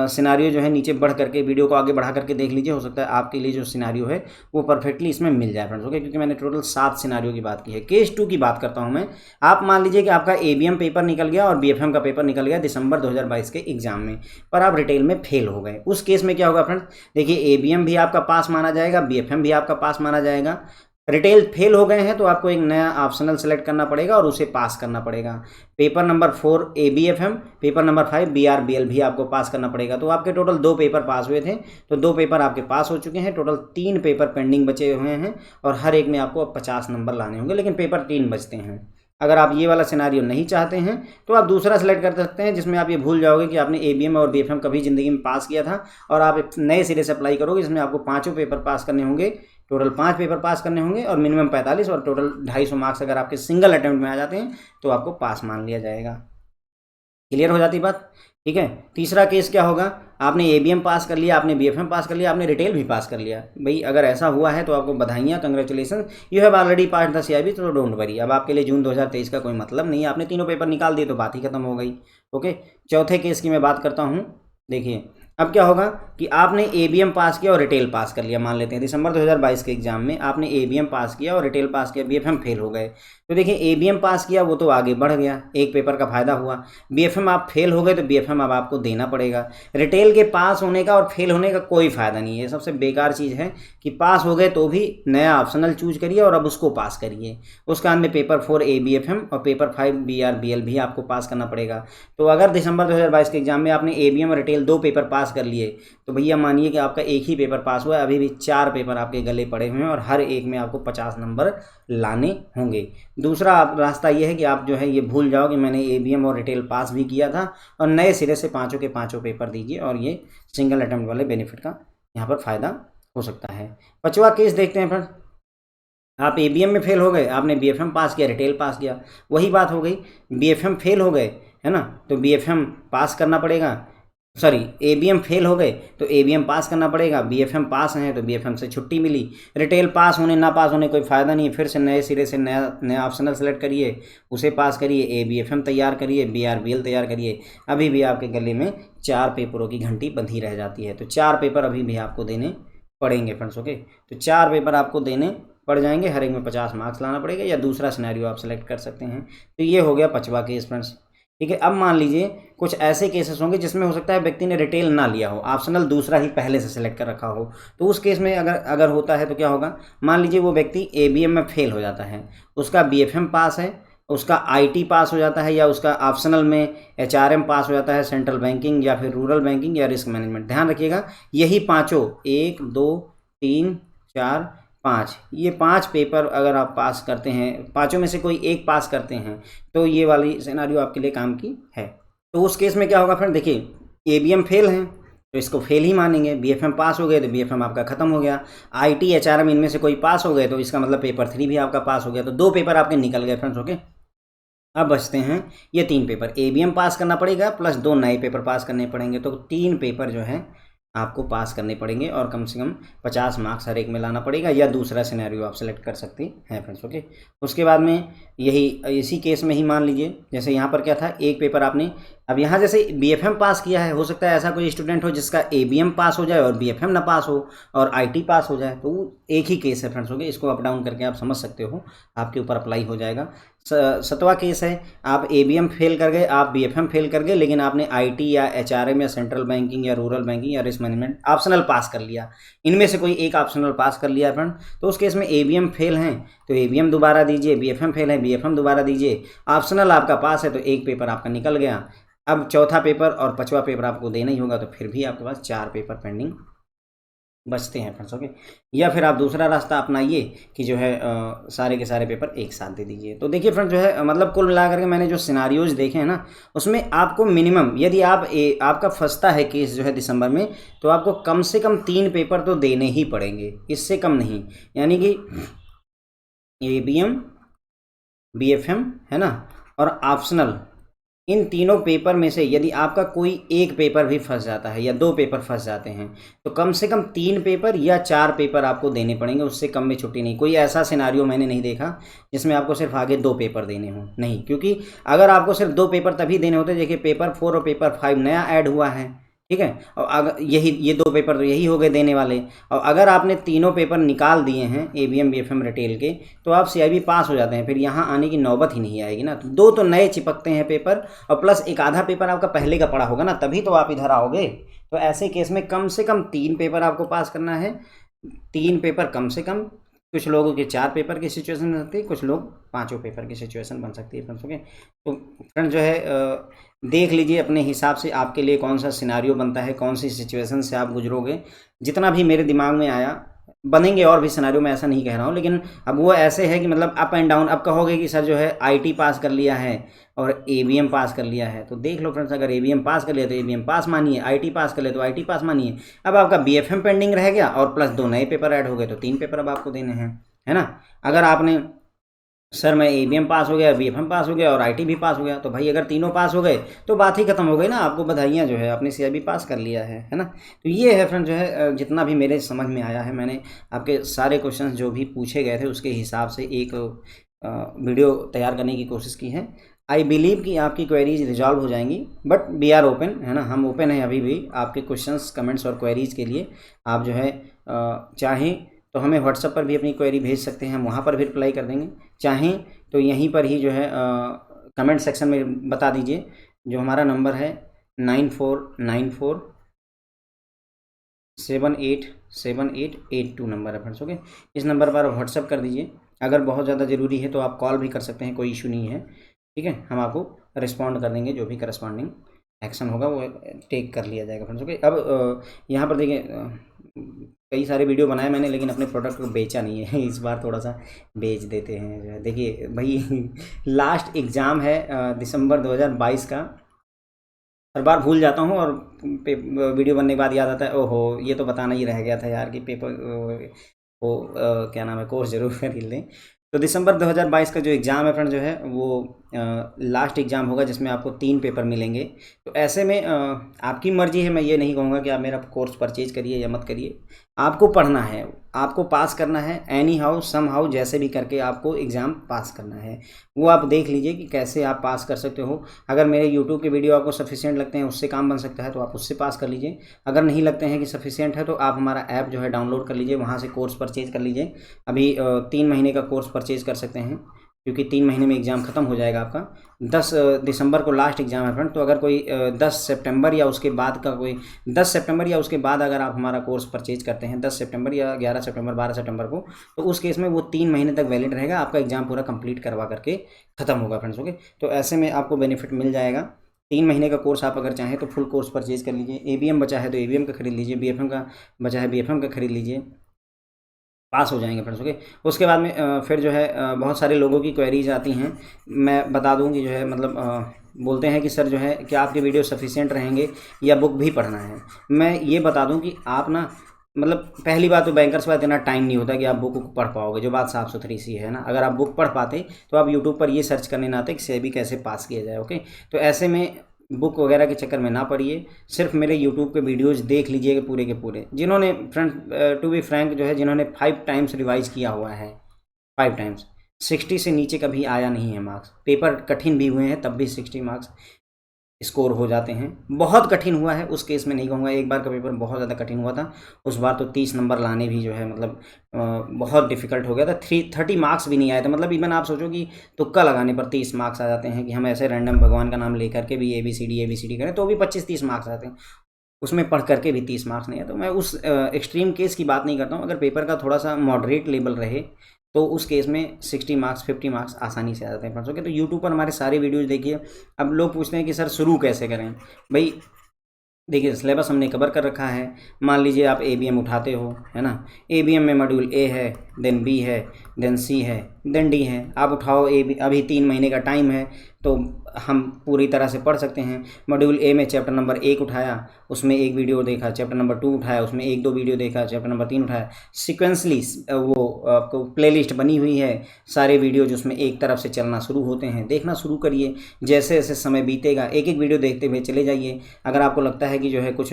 सिनारियो जो है नीचे बढ़ करके वीडियो को आगे बढ़ा करके देख लीजिए, हो सकता है आपके लिए जो सिनारियो है वो परफेक्टली इसमें मिल जाए फ्रेंड्स। ओके, क्योंकि मैंने टोटल 7 सिनारियो की बात की है। केस 2 की बात करता हूँ मैं। आप मान लीजिए कि आपका एबीएम पेपर निकल गया और बीएफएम का पेपर निकल गया दिसंबर 2022 के एग्जाम में, पर आप रिटेल में फेल हो गए। उस केस में क्या होगा फ्रेंड्स, देखिए एबीएम भी आपका पास माना जाएगा, बीएफएम भी आपका पास माना जाएगा। रिटेल फेल हो गए हैं तो आपको एक नया ऑप्शनल सेलेक्ट करना पड़ेगा और उसे पास करना पड़ेगा। पेपर नंबर 4 एबीएफएम, पेपर नंबर 5 बीआरबीएल भी आपको पास करना पड़ेगा। तो आपके टोटल 2 पेपर पास हुए थे, तो 2 पेपर आपके पास हो चुके हैं। टोटल 3 पेपर पेंडिंग बचे हुए हैं और हर एक में आपको 50 नंबर लाने होंगे, लेकिन पेपर 3 बचते हैं। अगर आप ये वाला सिनारियो नहीं चाहते हैं तो आप दूसरा सेलेक्ट कर सकते हैं, जिसमें आप ये भूल जाओगे कि आपने एबीएम और बीएफएम कभी ज़िंदगी में पास किया था और आप एक नए सिरे से अप्लाई करोगे, जिसमें आपको 5 पेपर पास करने होंगे। टोटल 5 पेपर पास करने होंगे और मिनिमम 45 और टोटल 250 मार्क्स अगर आपके सिंगल अटेम्प्ट में आ जाते हैं तो आपको पास मान लिया जाएगा। क्लियर हो जाती बात। ठीक है। तीसरा केस क्या होगा, आपने एबीएम पास कर लिया, आपने बीएफएम पास कर लिया, आपने रिटेल भी पास कर लिया। भाई अगर ऐसा हुआ है तो आपको बधाइयाँ, congratulation, you have already pass the CIB, तो डोंट वरी, अब आपके लिए जून 2023 का कोई मतलब नहीं है, आपने तीनों पेपर निकाल दिए तो बात ही खत्म हो गई। ओके, चौथे केस की मैं बात करता हूँ। देखिए अब क्या होगा कि आपने एबीएम पास किया और रिटेल पास कर लिया, मान लेते हैं दिसंबर 2022 के एग्जाम में आपने एबीएम पास किया और रिटेल पास किया, बीएफएम फेल हो गए। तो देखिए एबीएम पास किया वो तो आगे बढ़ गया, एक पेपर का फायदा हुआ। बीएफएम आप फेल हो गए तो बीएफएम अब आपको देना पड़ेगा। रिटेल के पास होने का और फेल होने का कोई फायदा नहीं है, सबसे बेकार चीज़ है कि पास हो गए तो भी नया ऑप्शनल चूज करिए और अब उसको पास करिए। उसका अंत में पेपर 4 एबीएफएम और पेपर 5 बीआरबीएल भी आपको पास करना पड़ेगा। तो अगर दिसंबर 2022 के एग्जाम में आपने एबीएम और रिटेल 2 पेपर पास कर लिए तो भैया मानिए कि आपका एक ही पेपर पास हुआ है, अभी भी 4 पेपर आपके गले पड़े हुए हैं और हर एक में आपको 50 नंबर लाने होंगे। दूसरा रास्ता ये है कि आप जो है ये भूल जाओ कि मैंने एबीएम और रिटेल पास भी किया था और नए सिरे से पाँचों के पाँचों पेपर दीजिए और ये सिंगल अटेम्प्ट वाले बेनिफिट का यहाँ पर फ़ायदा हो सकता है। पांचवा केस देखते हैं फ्रेंड, आप एबीएम में फेल हो गए, आपने बीएफएम पास किया, रिटेल पास किया, वही बात हो गई, बीएफएम फेल हो गए है ना, तो बीएफएम पास करना पड़ेगा, सॉरी एबीएम फेल हो गए तो एबीएम पास करना पड़ेगा, बीएफएम पास हैं तो बीएफएम से छुट्टी मिली। रिटेल पास होने ना पास होने कोई फ़ायदा नहीं है, फिर से नए सिरे से नया नया ऑप्शनल सेलेक्ट करिए, उसे पास करिए, एबीएफएम तैयार करिए, बीआरबीएल तैयार करिए, अभी भी आपके गले में 4 पेपरों की घंटी बंधी रह जाती है। तो 4 पेपर अभी भी आपको देने पड़ेंगे फ्रेंड्स। ओके, तो 4 पेपर आपको देने पड़ जाएंगे, हर एक में 50 मार्क्स लाना पड़ेगा, या दूसरा सिनेरियो आप सेलेक्ट कर सकते हैं। तो ये हो गया 5वां केस फ्रेंड्स। ठीक है, अब मान लीजिए कुछ ऐसे केसेस होंगे जिसमें हो सकता है व्यक्ति ने रिटेल ना लिया हो, ऑप्शनल दूसरा ही पहले से सेलेक्ट कर रखा हो। तो उस केस में अगर अगर होता है तो क्या होगा, मान लीजिए वो व्यक्ति एबीएम में फेल हो जाता है, उसका बीएफएम पास है, उसका आईटी पास हो जाता है, या उसका ऑप्शनल में एचआरएम पास हो जाता है, सेंट्रल बैंकिंग या फिर रूरल बैंकिंग या रिस्क मैनेजमेंट। ध्यान रखिएगा यही पाँचों 1 2 3 4 5 ये 5 पेपर अगर आप पास करते हैं, पाँचों में से कोई एक पास करते हैं तो ये वाली सिनेरियो आपके लिए काम की है। तो उस केस में क्या होगा फ्रेंड, देखिए एबीएम फेल है तो इसको फेल ही मानेंगे, बीएफएम पास हो गए तो बीएफएम आपका खत्म हो गया, आईटी एचआरएम इनमें से कोई पास हो गए तो इसका मतलब पेपर 3 भी आपका पास हो गया। तो 2 पेपर आपके निकल गए फ्रेंड्स। ओके, अब बचते हैं ये 3 पेपर, एबीएम पास करना पड़ेगा प्लस 2 नए पेपर पास करने पड़ेंगे, तो 3 पेपर जो है आपको पास करने पड़ेंगे और कम से कम 50 मार्क्स हर एक में लाना पड़ेगा, या दूसरा सिनेरियो आप सेलेक्ट कर सकते हैं फ्रेंड्स। ओके, उसके बाद में यही इसी केस में ही मान लीजिए जैसे यहाँ पर क्या था, एक पेपर आपने, अब यहाँ जैसे बीएफएम पास किया है, हो सकता है ऐसा कोई स्टूडेंट हो जिसका एबीएम पास हो जाए और बीएफएम ना पास हो और आईटी पास हो जाए, तो एक ही केस है फ्रेंड्स। ओके, इसको अप डाउन करके आप समझ सकते हो, आपके ऊपर अप्लाई हो जाएगा। 7वां केस है, आप एबीएम फेल कर गए, आप बीएफएम फेल कर गए, लेकिन आपने आईटी या एचआरएम या सेंट्रल बैंकिंग या रूरल बैंकिंग या रिस्क मैनेजमेंट ऑप्शनल पास कर लिया, इनमें से कोई एक ऑप्शनल पास कर लिया फ्रेंड। तो उस केस में एबीएम फेल हैं तो एबीएम दोबारा दीजिए, बीएफएम फेल है बीएफएम दोबारा दीजिए, ऑप्शनल आपका पास है तो एक पेपर आपका निकल गया। अब चौथा पेपर और 5वां पेपर आपको देना ही होगा, तो फिर भी आपके पास 4 पेपर पेंडिंग बचते हैं फ्रेंड्स। ओके, या फिर आप दूसरा रास्ता अपनाइए कि जो है सारे के सारे पेपर एक साथ दे दीजिए। तो देखिए फ्रेंड्स जो है मतलब कुल मिलाकर के मैंने जो सिनारियोज देखे हैं ना, उसमें आपको मिनिमम यदि आपका फंसता है केस जो है दिसंबर में, तो आपको कम से कम 3 पेपर तो देने ही पड़ेंगे, इससे कम नहीं। यानी कि एबीएम, बीएफएम है ना, और ऑप्शनल, इन तीनों पेपर में से यदि आपका कोई एक पेपर भी फंस जाता है या 2 पेपर फंस जाते हैं, तो कम से कम 3 पेपर या 4 पेपर आपको देने पड़ेंगे, उससे कम में छुट्टी नहीं। कोई ऐसा सिनारियो मैंने नहीं देखा जिसमें आपको सिर्फ आगे 2 पेपर देने हों, नहीं, क्योंकि अगर आपको सिर्फ 2 पेपर तभी देने होते, देखिए पेपर 4 और पेपर 5 नया ऐड हुआ है, ठीक है, और अगर ये 2 पेपर तो यही हो गए देने वाले, और अगर आपने तीनों पेपर निकाल दिए हैं एबीएम बीएफएम रिटेल के, तो आप सीआईबी पास हो जाते हैं, फिर यहाँ आने की नौबत ही नहीं आएगी ना। तो 2 तो नए चिपकते हैं पेपर, और प्लस एक आधा पेपर आपका पहले का पड़ा होगा ना, तभी तो आप इधर आओगे। तो ऐसे केस में कम से कम 3 पेपर आपको पास करना है, 3 पेपर कम से कम, कुछ लोगों के 4 पेपर की सिचुएशन बन सकती है, कुछ लोग 5 पेपर की सिचुएशन बन सकती है फ्रेंड्स। ओके, तो फ्रेंड जो है देख लीजिए अपने हिसाब से आपके लिए कौन सा सिनारियो बनता है, कौन सी सिचुएशन से आप गुजरोगे। जितना भी मेरे दिमाग में आया, बनेंगे और भी सिनारियो, मैं ऐसा नहीं कह रहा हूँ, लेकिन अब वो ऐसे है कि मतलब अप एंड डाउन। अब कहोगे कि सर जो है आईटी पास कर लिया है और एबीएम पास कर लिया है, तो देख लो फ्रेंड्स, अगर एबीएम पास कर लिया तो एबीएम पास मानिए, आईटी पास कर लिया तो आईटी पास मानिए। अब आपका बीएफएम पेंडिंग रह गया और प्लस 2 नए पेपर ऐड हो गए, तो 3 पेपर अब आपको देने हैं, है ना। अगर आपने सर मैं एबीएम पास हो गया, बीएफएम पास हो गया और आईटी भी पास हो गया। तो भाई अगर तीनों पास हो गए तो बात ही खत्म हो गई ना, आपको बधाइयाँ जो है, आपने सीआईबी पास कर लिया है ना। तो ये है फ्रेंड जो है जितना भी मेरे समझ में आया है, मैंने आपके सारे क्वेश्चंस जो भी पूछे गए थे उसके हिसाब से एक वीडियो तैयार करने की कोशिश की है। आई बिलीव कि आपकी क्वेरीज रिजॉल्व हो जाएंगी, बट वी आर ओपन, है ना, हम ओपन हैं अभी भी आपके क्वेश्चंस, कमेंट्स और क्वेरीज के लिए। आप जो है चाहें तो हमें व्हाट्सएप पर भी अपनी क्वेरी भेज सकते हैं, हम वहाँ पर भी रिप्लाई कर देंगे। चाहें तो यहीं पर ही जो है कमेंट सेक्शन में बता दीजिए, जो हमारा नंबर है 9494787882 नंबर है फ्रेंड्स। ओके, इस नंबर पर व्हाट्सएप कर दीजिए। अगर बहुत ज़्यादा ज़रूरी है तो आप कॉल भी कर सकते हैं, कोई इशू नहीं है, ठीक है। हम आपको रिस्पॉन्ड कर देंगे, जो भी करस्पॉन्डिंग एक्शन होगा वो टेक कर लिया जाएगा फ्रेंड्स। ओके, अब यहाँ पर देखिए कई सारे वीडियो बनाए मैंने, लेकिन अपने प्रोडक्ट को बेचा नहीं है। इस बार थोड़ा सा बेच देते हैं जो है। देखिए भाई लास्ट एग्ज़ाम है दिसंबर 2022 का। हर बार भूल जाता हूँ और वीडियो बनने के बाद याद आता है, ओहो ये तो बताना ही रह गया था यार कि पेपर वो क्या नाम है, कोर्स जरूर खरीद लें। तो दिसंबर 2022 का जो एग्ज़ाम है फ्रेंड जो है वो लास्ट एग्ज़ाम होगा, जिसमें आपको 3 पेपर मिलेंगे। तो ऐसे में आपकी मर्ज़ी है, मैं ये नहीं कहूँगा कि आप मेरा कोर्स परचेज करिए या मत करिए। आपको पढ़ना है, आपको पास करना है, एनी हाउ सम हाउ जैसे भी करके आपको एग्ज़ाम पास करना है। वो आप देख लीजिए कि कैसे आप पास कर सकते हो। अगर मेरे यूट्यूब के वीडियो आपको सफिशिएंट लगते हैं, उससे काम बन सकता है, तो आप उससे पास कर लीजिए। अगर नहीं लगते हैं कि सफिशिएंट है, तो आप हमारा ऐप जो है डाउनलोड कर लीजिए, वहाँ से कोर्स परचेज कर लीजिए। अभी 3 महीने का कोर्स परचेज कर सकते हैं, क्योंकि 3 महीने में एग्ज़ाम ख़त्म हो जाएगा आपका। 10 दिसंबर को लास्ट एग्ज़ाम है फ्रेंड। तो अगर कोई 10 सितंबर या उसके बाद का कोई 10 सितंबर या उसके बाद अगर आप हमारा कोर्स परचेज करते हैं 10 सितंबर या 11 सितंबर 12 सितंबर को, तो उस केस में वो 3 महीने तक वैलिड रहेगा, आपका एग्ज़ाम पूरा कंप्लीट करवा करके ख़त्म होगा फ्रेंड्स। ओके, तो ऐसे में आपको बेनिफिट मिल जाएगा। 3 महीने का कोर्स आप अगर चाहें तो फुल कोर्स परचेज कर लीजिए। एबीएम बचा है तो एबीएम का खरीद लीजिए, बीएफएम का बचा है बीएफएम का खरीद लीजिए, पास हो जाएंगे फ्रेंड्स। ओके, उसके बाद में फिर जो है बहुत सारे लोगों की क्वेरीज आती हैं। मैं बता दूं कि जो है मतलब बोलते हैं कि सर जो है क्या आपके वीडियो सफिशिएंट रहेंगे या बुक भी पढ़ना है। मैं ये बता दूं कि आप ना मतलब पहली बात तो बैंकर्स का इतना टाइम नहीं होता कि आप बुक पढ़ पाओगे, जो बात साफ सुथरी सी है ना। अगर आप बुक पढ़ पाते तो आप यूट्यूब पर ये सर्च करने ना आते कि सीआईबी कैसे पास किया जाए। ओके, तो ऐसे में बुक वगैरह के चक्कर में ना पड़िए, सिर्फ मेरे यूट्यूब के वीडियोस देख लीजिएगा पूरे के पूरे। जिन्होंने फ्रेंड टू बी फ्रैंक जो है, जिन्होंने 5 टाइम्स रिवाइज किया हुआ है, 5 टाइम्स, 60 से नीचे कभी आया नहीं है मार्क्स। पेपर कठिन भी हुए हैं तब भी 60 मार्क्स स्कोर हो जाते हैं। बहुत कठिन हुआ है उस केस में नहीं कहूँगा, एक बार का पेपर बहुत ज़्यादा कठिन हुआ था, उस बार तो 30 नंबर लाने भी जो है मतलब बहुत डिफ़िकल्ट हो गया था। 30 मार्क्स भी नहीं आए थे। मतलब इवन आप सोचो कि तुक्का लगाने पर 30 मार्क्स आ जाते हैं, कि हम ऐसे रैंडम भगवान का नाम लेकर के भी ABCD करें तो भी 25-30 मार्क्स आते हैं, उसमें पढ़ करके भी 30 मार्क्स नहीं है। तो मैं उस एक्सट्रीम केस की बात नहीं करता हूँ। अगर पेपर का थोड़ा सा मॉडरेट लेवल रहे तो उस केस में 60 मार्क्स 50 मार्क्स आसानी से आ जाते हैं फ्रेंड्स। ओके, तो यूट्यूब पर हमारे सारे वीडियोज़ देखिए। अब लोग पूछते हैं कि सर शुरू कैसे करें। भाई देखिए सिलेबस हमने कवर कर रखा है। मान लीजिए आप एबीएम उठाते हो, है ना, एबीएम में मॉड्यूल ए है, देन बी है, देन सी है, देन डी है। आप उठाओ अभी 3 महीने का टाइम है तो हम पूरी तरह से पढ़ सकते हैं। मॉड्यूल ए में चैप्टर नंबर 1 उठाया, उसमें एक वीडियो देखा, चैप्टर नंबर 2 उठाया, उसमें 1-2 वीडियो देखा, चैप्टर नंबर 3 उठाया। सिक्वेंसली वो आपको प्लेलिस्ट बनी हुई है, सारे वीडियो जो उसमें एक तरफ से चलना शुरू होते हैं, देखना शुरू करिए। जैसे जैसे समय बीतेगा एक एक वीडियो देखते हुए चले जाइए। अगर आपको लगता है कि जो है कुछ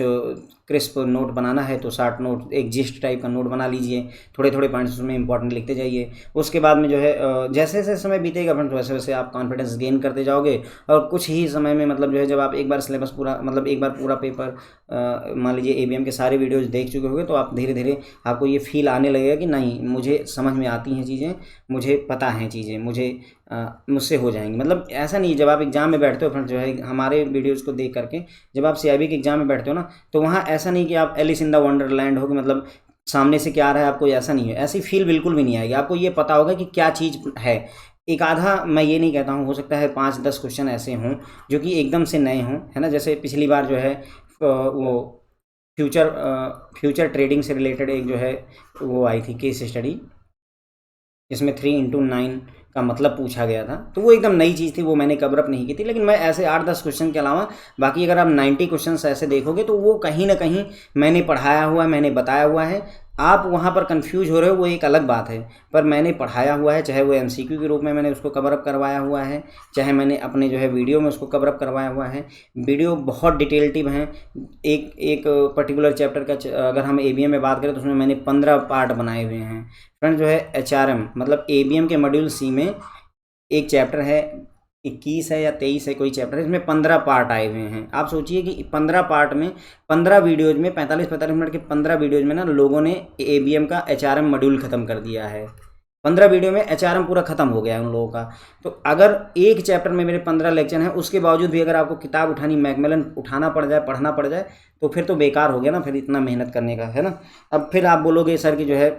क्रिस्प नोट बनाना है तो शार्ट नोट, एक जिस्ट टाइप का नोट बना लीजिए, थोड़े थोड़े पॉइंट्स उसमें इंपॉर्टेंट लिखते जाइए। उसके बाद में जो है जैसे जैसे समय बीतेगा फ्रेंड्स वैसे वैसे आप कॉन्फिडेंस गेन करते जाओगे, और कुछ ही समय में मतलब जो है जब आप एक बार सिलेबस पूरा मतलब एक बार पूरा पेपर मान लीजिए एबीएम के सारे वीडियोज़ देख चुके होंगे, तो आप धीरे धीरे आपको ये फील आने लगेगा कि नहीं मुझे समझ में आती हैं चीज़ें, मुझे पता हैं चीज़ें, मुझे मुझसे हो जाएंगी। मतलब ऐसा नहीं, जब आप एग्ज़ाम में बैठते हो फ्रेंड्स जो है हमारे वीडियोज़ को देख करके, जब आप सीआईबी के एग्ज़ाम में बैठते हो ना, तो वहाँ ऐसा नहीं कि आप एलिस इन द वंडरलैंड हो, कि मतलब सामने से क्या आ रहा है आपको, ऐसा नहीं है। ऐसी फील बिल्कुल भी नहीं आएगी। आपको ये पता होगा कि क्या चीज़ है। एक आधा, मैं ये नहीं कहता हूँ, हो सकता है 5-10 क्वेश्चन ऐसे हों जो कि एकदम से नए हों, है ना। जैसे पिछली बार जो है वो फ्यूचर ट्रेडिंग से रिलेटेड एक जो है वो आई थी केस स्टडी, जिसमें 3x9 का मतलब पूछा गया था। तो वो एकदम नई चीज़ थी, वो मैंने कवर अप नहीं की थी। लेकिन मैं ऐसे 8-10 क्वेश्चन के अलावा बाकी अगर आप 90 क्वेश्चन ऐसे देखोगे तो वो कहीं ना कहीं मैंने पढ़ाया हुआ है, मैंने बताया हुआ है। आप वहाँ पर कंफ्यूज हो रहे हो वो एक अलग बात है, पर मैंने पढ़ाया हुआ है, चाहे वो एमसीक्यू के रूप में मैंने उसको कवर अप करवाया हुआ है, चाहे मैंने अपने जो है वीडियो में उसको कवर अप करवाया हुआ है। वीडियो बहुत डिटेल्टिव हैं। एक एक पर्टिकुलर चैप्टर का अगर हम एबीएम में बात करें तो उसमें मैंने 15 पार्ट बनाए हुए हैं। फ्रेंड जो है एचआरएम मतलब एबीएम के मॉड्यूल सी में एक चैप्टर है, 21 है या 23 है कोई चैप्टर है, इसमें 15 पार्ट आए हुए हैं। आप सोचिए कि 15 पार्ट में 15 वीडियोज में 45-45 मिनट के 15 वीडियोज में ना लोगों ने एबीएम का एचआरएम मॉड्यूल ख़त्म कर दिया है। 15 वीडियो में एचआरएम पूरा ख़त्म हो गया है उन लोगों का। तो अगर एक चैप्टर में मेरे 15 लेक्चर हैं, उसके बावजूद भी अगर आपको किताब उठानी, मैकमिलन उठाना पड़ जाए, पढ़ना पड़ जाए, तो फिर तो बेकार हो गया ना, फिर इतना मेहनत करने का, है ना। अब फिर आप बोलोगे सर कि जो है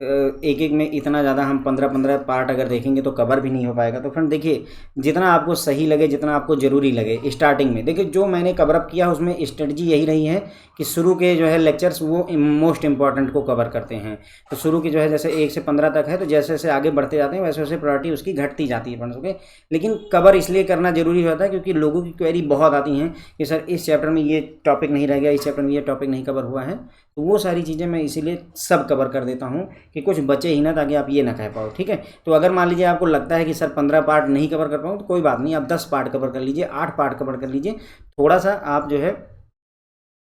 एक एक में इतना ज़्यादा हम 15-15 पार्ट अगर देखेंगे तो कवर भी नहीं हो पाएगा। तो फ्रेंड देखिए, जितना आपको सही लगे, जितना आपको ज़रूरी लगे स्टार्टिंग में, देखिए जो मैंने कवर अप किया उसमें स्ट्रेटजी यही रही है कि शुरू के जो है लेक्चर्स वो मोस्ट इंपॉर्टेंट को कवर करते हैं। तो शुरू की जो है जैसे 1 से 15 तक है, तो जैसे जैसे आगे बढ़ते जाते हैं वैसे वैसे प्रायोरिटी उसकी घटती जाती है फ्रेंड्स, ओके। लेकिन कवर इसलिए करना ज़रूरी होता है क्योंकि लोगों की क्वेरी बहुत आती हैं कि सर इस चैप्टर में ये टॉपिक नहीं रह गया, इस चैप्टर में ये टॉपिक नहीं कवर हुआ है। तो वो सारी चीज़ें मैं इसीलिए सब कवर कर देता हूँ कि कुछ बचे ही ना, ताकि आप ये ना कह पाओ, ठीक है। तो अगर मान लीजिए आपको लगता है कि सर 15 पार्ट नहीं कवर कर पाऊँ, तो कोई बात नहीं, आप 10 पार्ट कवर कर लीजिए, 8 पार्ट कवर कर लीजिए। थोड़ा सा आप जो है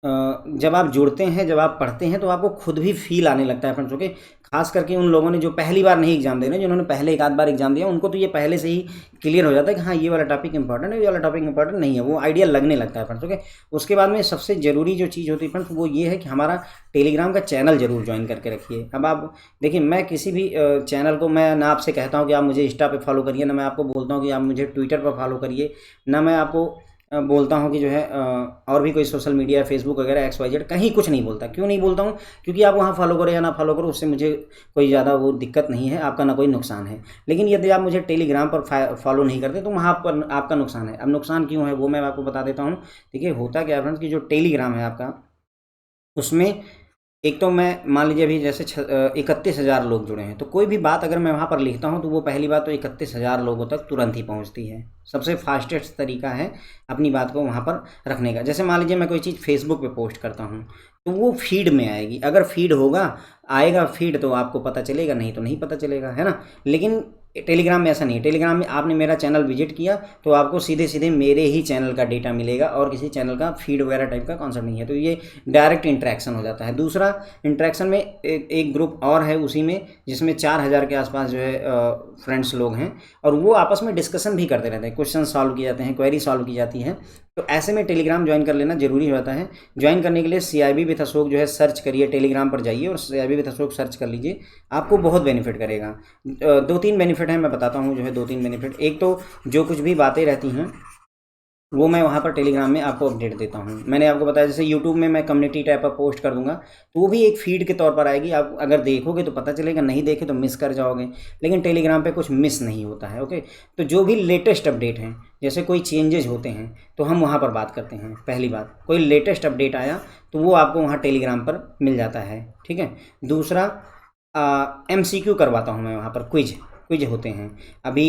जब आप जुड़ते हैं, जब आप पढ़ते हैं, तो आपको खुद भी फील आने लगता है फ्रेंड्स, ओके। खास करके उन लोगों ने जो पहली बार नहीं एग्जाम दे रहे, जिन्होंने पहले एक आध बार एग्जाम दिया, उनको तो ये पहले से ही क्लियर हो जाता है कि हाँ ये वाला टॉपिक इंपॉर्टेंट है, ये वाला टॉपिक इंपॉर्टेंट नहीं है, वो आइडिया लगने लगता है फ्रेंड्स, ओके। उसके बाद में सबसे ज़रूरी जो चीज़ होती है फ्रेंड्स, वो ये है कि हमारा टेलीग्राम का चैनल जरूर ज्वाइन करके रखिए। अब आप देखिए, मैं किसी भी चैनल को मैं ना आपसे कहता हूँ कि आप मुझे इंस्टा पे फॉलो करिए, ना मैं आपको बोलता हूँ कि आप मुझे ट्विटर पर फॉलो करिए, ना मैं आपको बोलता हूँ कि जो है और भी कोई सोशल मीडिया, फेसबुक वगैरह XYZ, कहीं कुछ नहीं बोलता। क्यों नहीं बोलता हूँ? क्योंकि आप वहाँ फॉलो करो या ना फॉलो करो, उससे मुझे कोई ज़्यादा वो दिक्कत नहीं है, आपका ना कोई नुकसान है। लेकिन यदि आप मुझे टेलीग्राम पर फॉलो नहीं करते तो वहाँ पर आपका नुकसान है। अब नुकसान क्यों है वो मैं आपको बता देता हूँ। देखिए होता क्या है फ्रेंड्स कि जो टेलीग्राम है आपका, उसमें एक तो मैं मान लीजिए अभी जैसे 31,000 लोग जुड़े हैं, तो कोई भी बात अगर मैं वहाँ पर लिखता हूँ तो वो पहली बात तो 31,000 लोगों तक तुरंत ही पहुँचती है। सबसे फास्टेस्ट तरीका है अपनी बात को वहाँ पर रखने का। जैसे मान लीजिए मैं कोई चीज़ फेसबुक पे पोस्ट करता हूँ तो वो फीड में आएगी, अगर फीड होगा आएगा फीड तो आपको पता चलेगा, नहीं तो नहीं पता चलेगा, है ना। लेकिन टेलीग्राम में ऐसा नहीं है। टेलीग्राम में आपने मेरा चैनल विजिट किया तो आपको सीधे सीधे मेरे ही चैनल का डेटा मिलेगा और किसी चैनल का फीड वगैरह टाइप का कॉन्सेप्ट नहीं है। तो ये डायरेक्ट इंटरेक्शन हो जाता है। दूसरा, इंटरेक्शन में एक ग्रुप और है उसी में, जिसमें 4,000 के आसपास जो है फ्रेंड्स लोग हैं, और वो आपस में डिस्कशन भी करते रहते हैं, क्वेश्चन सॉल्व किए जाते हैं, क्वेरी सॉल्व की जाती है। तो ऐसे में टेलीग्राम ज्वाइन कर लेना जरूरी होता है। ज्वाइन करने के लिए CIB विद अशोक जो है सर्च करिए, टेलीग्राम पर जाइए और CIB विद अशोक सर्च कर लीजिए, आपको बहुत बेनिफिट करेगा। 2-3 बेनिफिट हैं, मैं बताता हूँ जो है 2-3 बेनिफिट। एक तो जो कुछ भी बातें रहती हैं वो मैं वहाँ पर टेलीग्राम में आपको अपडेट देता हूँ। मैंने आपको बताया जैसे यूट्यूब में मैं कम्युनिटी टाइप पर पोस्ट कर दूंगा तो वो भी एक फीड के तौर पर आएगी, आप अगर देखोगे तो पता चलेगा, नहीं देखे तो मिस कर जाओगे। लेकिन टेलीग्राम पे कुछ मिस नहीं होता है, ओके। तो जो भी लेटेस्ट अपडेट हैं, जैसे कोई चेंजेज होते हैं तो हम वहाँ पर बात करते हैं। पहली बात, कोई लेटेस्ट अपडेट आया तो वो आपको वहाँ टेलीग्राम पर मिल जाता है, ठीक है। दूसरा, MCQ करवाता हूँ मैं वहाँ पर, क्विज होते हैं। अभी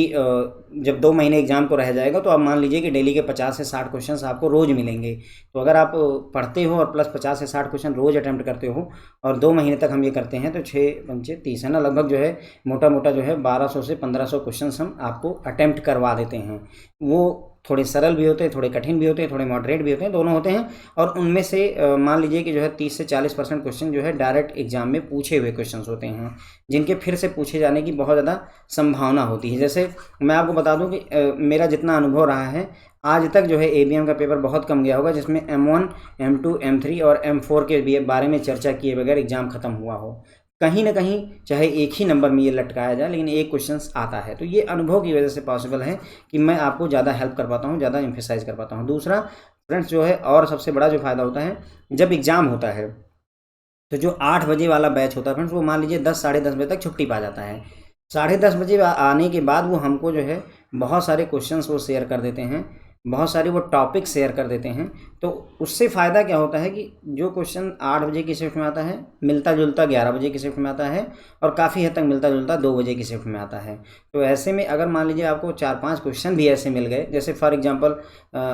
जब 2 महीने एग्ज़ाम को रह जाएगा तो आप मान लीजिए कि डेली के 50 से 60 क्वेश्चंस आपको रोज़ मिलेंगे। तो अगर आप पढ़ते हो और प्लस 50 से 60 क्वेश्चन रोज़ अटैम्प्ट करते हो और 2 महीने तक हम ये करते हैं तो 6×5=30 है ना, लगभग जो है मोटा मोटा जो है 1200 से 1500 क्वेश्चन हम आपको अटैम्प्ट करवा देते हैं। वो थोड़े सरल भी होते हैं, थोड़े कठिन भी होते हैं, थोड़े मॉडरेट भी होते हैं, दोनों होते हैं। और उनमें से मान लीजिए कि जो है 30 से 40% क्वेश्चन जो है डायरेक्ट एग्जाम में पूछे हुए क्वेश्चंस होते हैं, जिनके फिर से पूछे जाने की बहुत ज़्यादा संभावना होती है। जैसे मैं आपको बता दूं कि मेरा जितना अनुभव रहा है आज तक जो है ABM का पेपर बहुत कम गया होगा जिसमें M1, M2, M3 और M4 के बारे में चर्चा किए बगैर एग्ज़ाम ख़त्म हुआ हो। कहीं ना कहीं चाहे एक ही नंबर में ये लटकाया जाए लेकिन एक क्वेश्चंस आता है। तो ये अनुभव की वजह से पॉसिबल है कि मैं आपको ज़्यादा हेल्प कर पाता हूँ, ज़्यादा एम्फेसाइज कर पाता हूँ। दूसरा फ्रेंड्स जो है, और सबसे बड़ा जो फ़ायदा होता है जब एग्ज़ाम होता है तो जो 8 बजे वाला बैच होता है फ्रेंड्स, वो मान लीजिए 10 साढ़े 10 बजे तक छुट्टी पा जाता है। 10:30 बजे आने के बाद वो हमको जो है बहुत सारे क्वेश्चंस वो शेयर कर देते हैं, बहुत सारे वो टॉपिक शेयर कर देते हैं। तो उससे फ़ायदा क्या होता है कि जो क्वेश्चन 8 बजे की शिफ्ट में आता है, मिलता जुलता 11 बजे की शिफ्ट में आता है, और काफ़ी हद तक मिलता जुलता 2 बजे की शिफ्ट में आता है। तो ऐसे में अगर मान लीजिए आपको 4-5 क्वेश्चन भी ऐसे मिल गए, जैसे फॉर एग्जांपल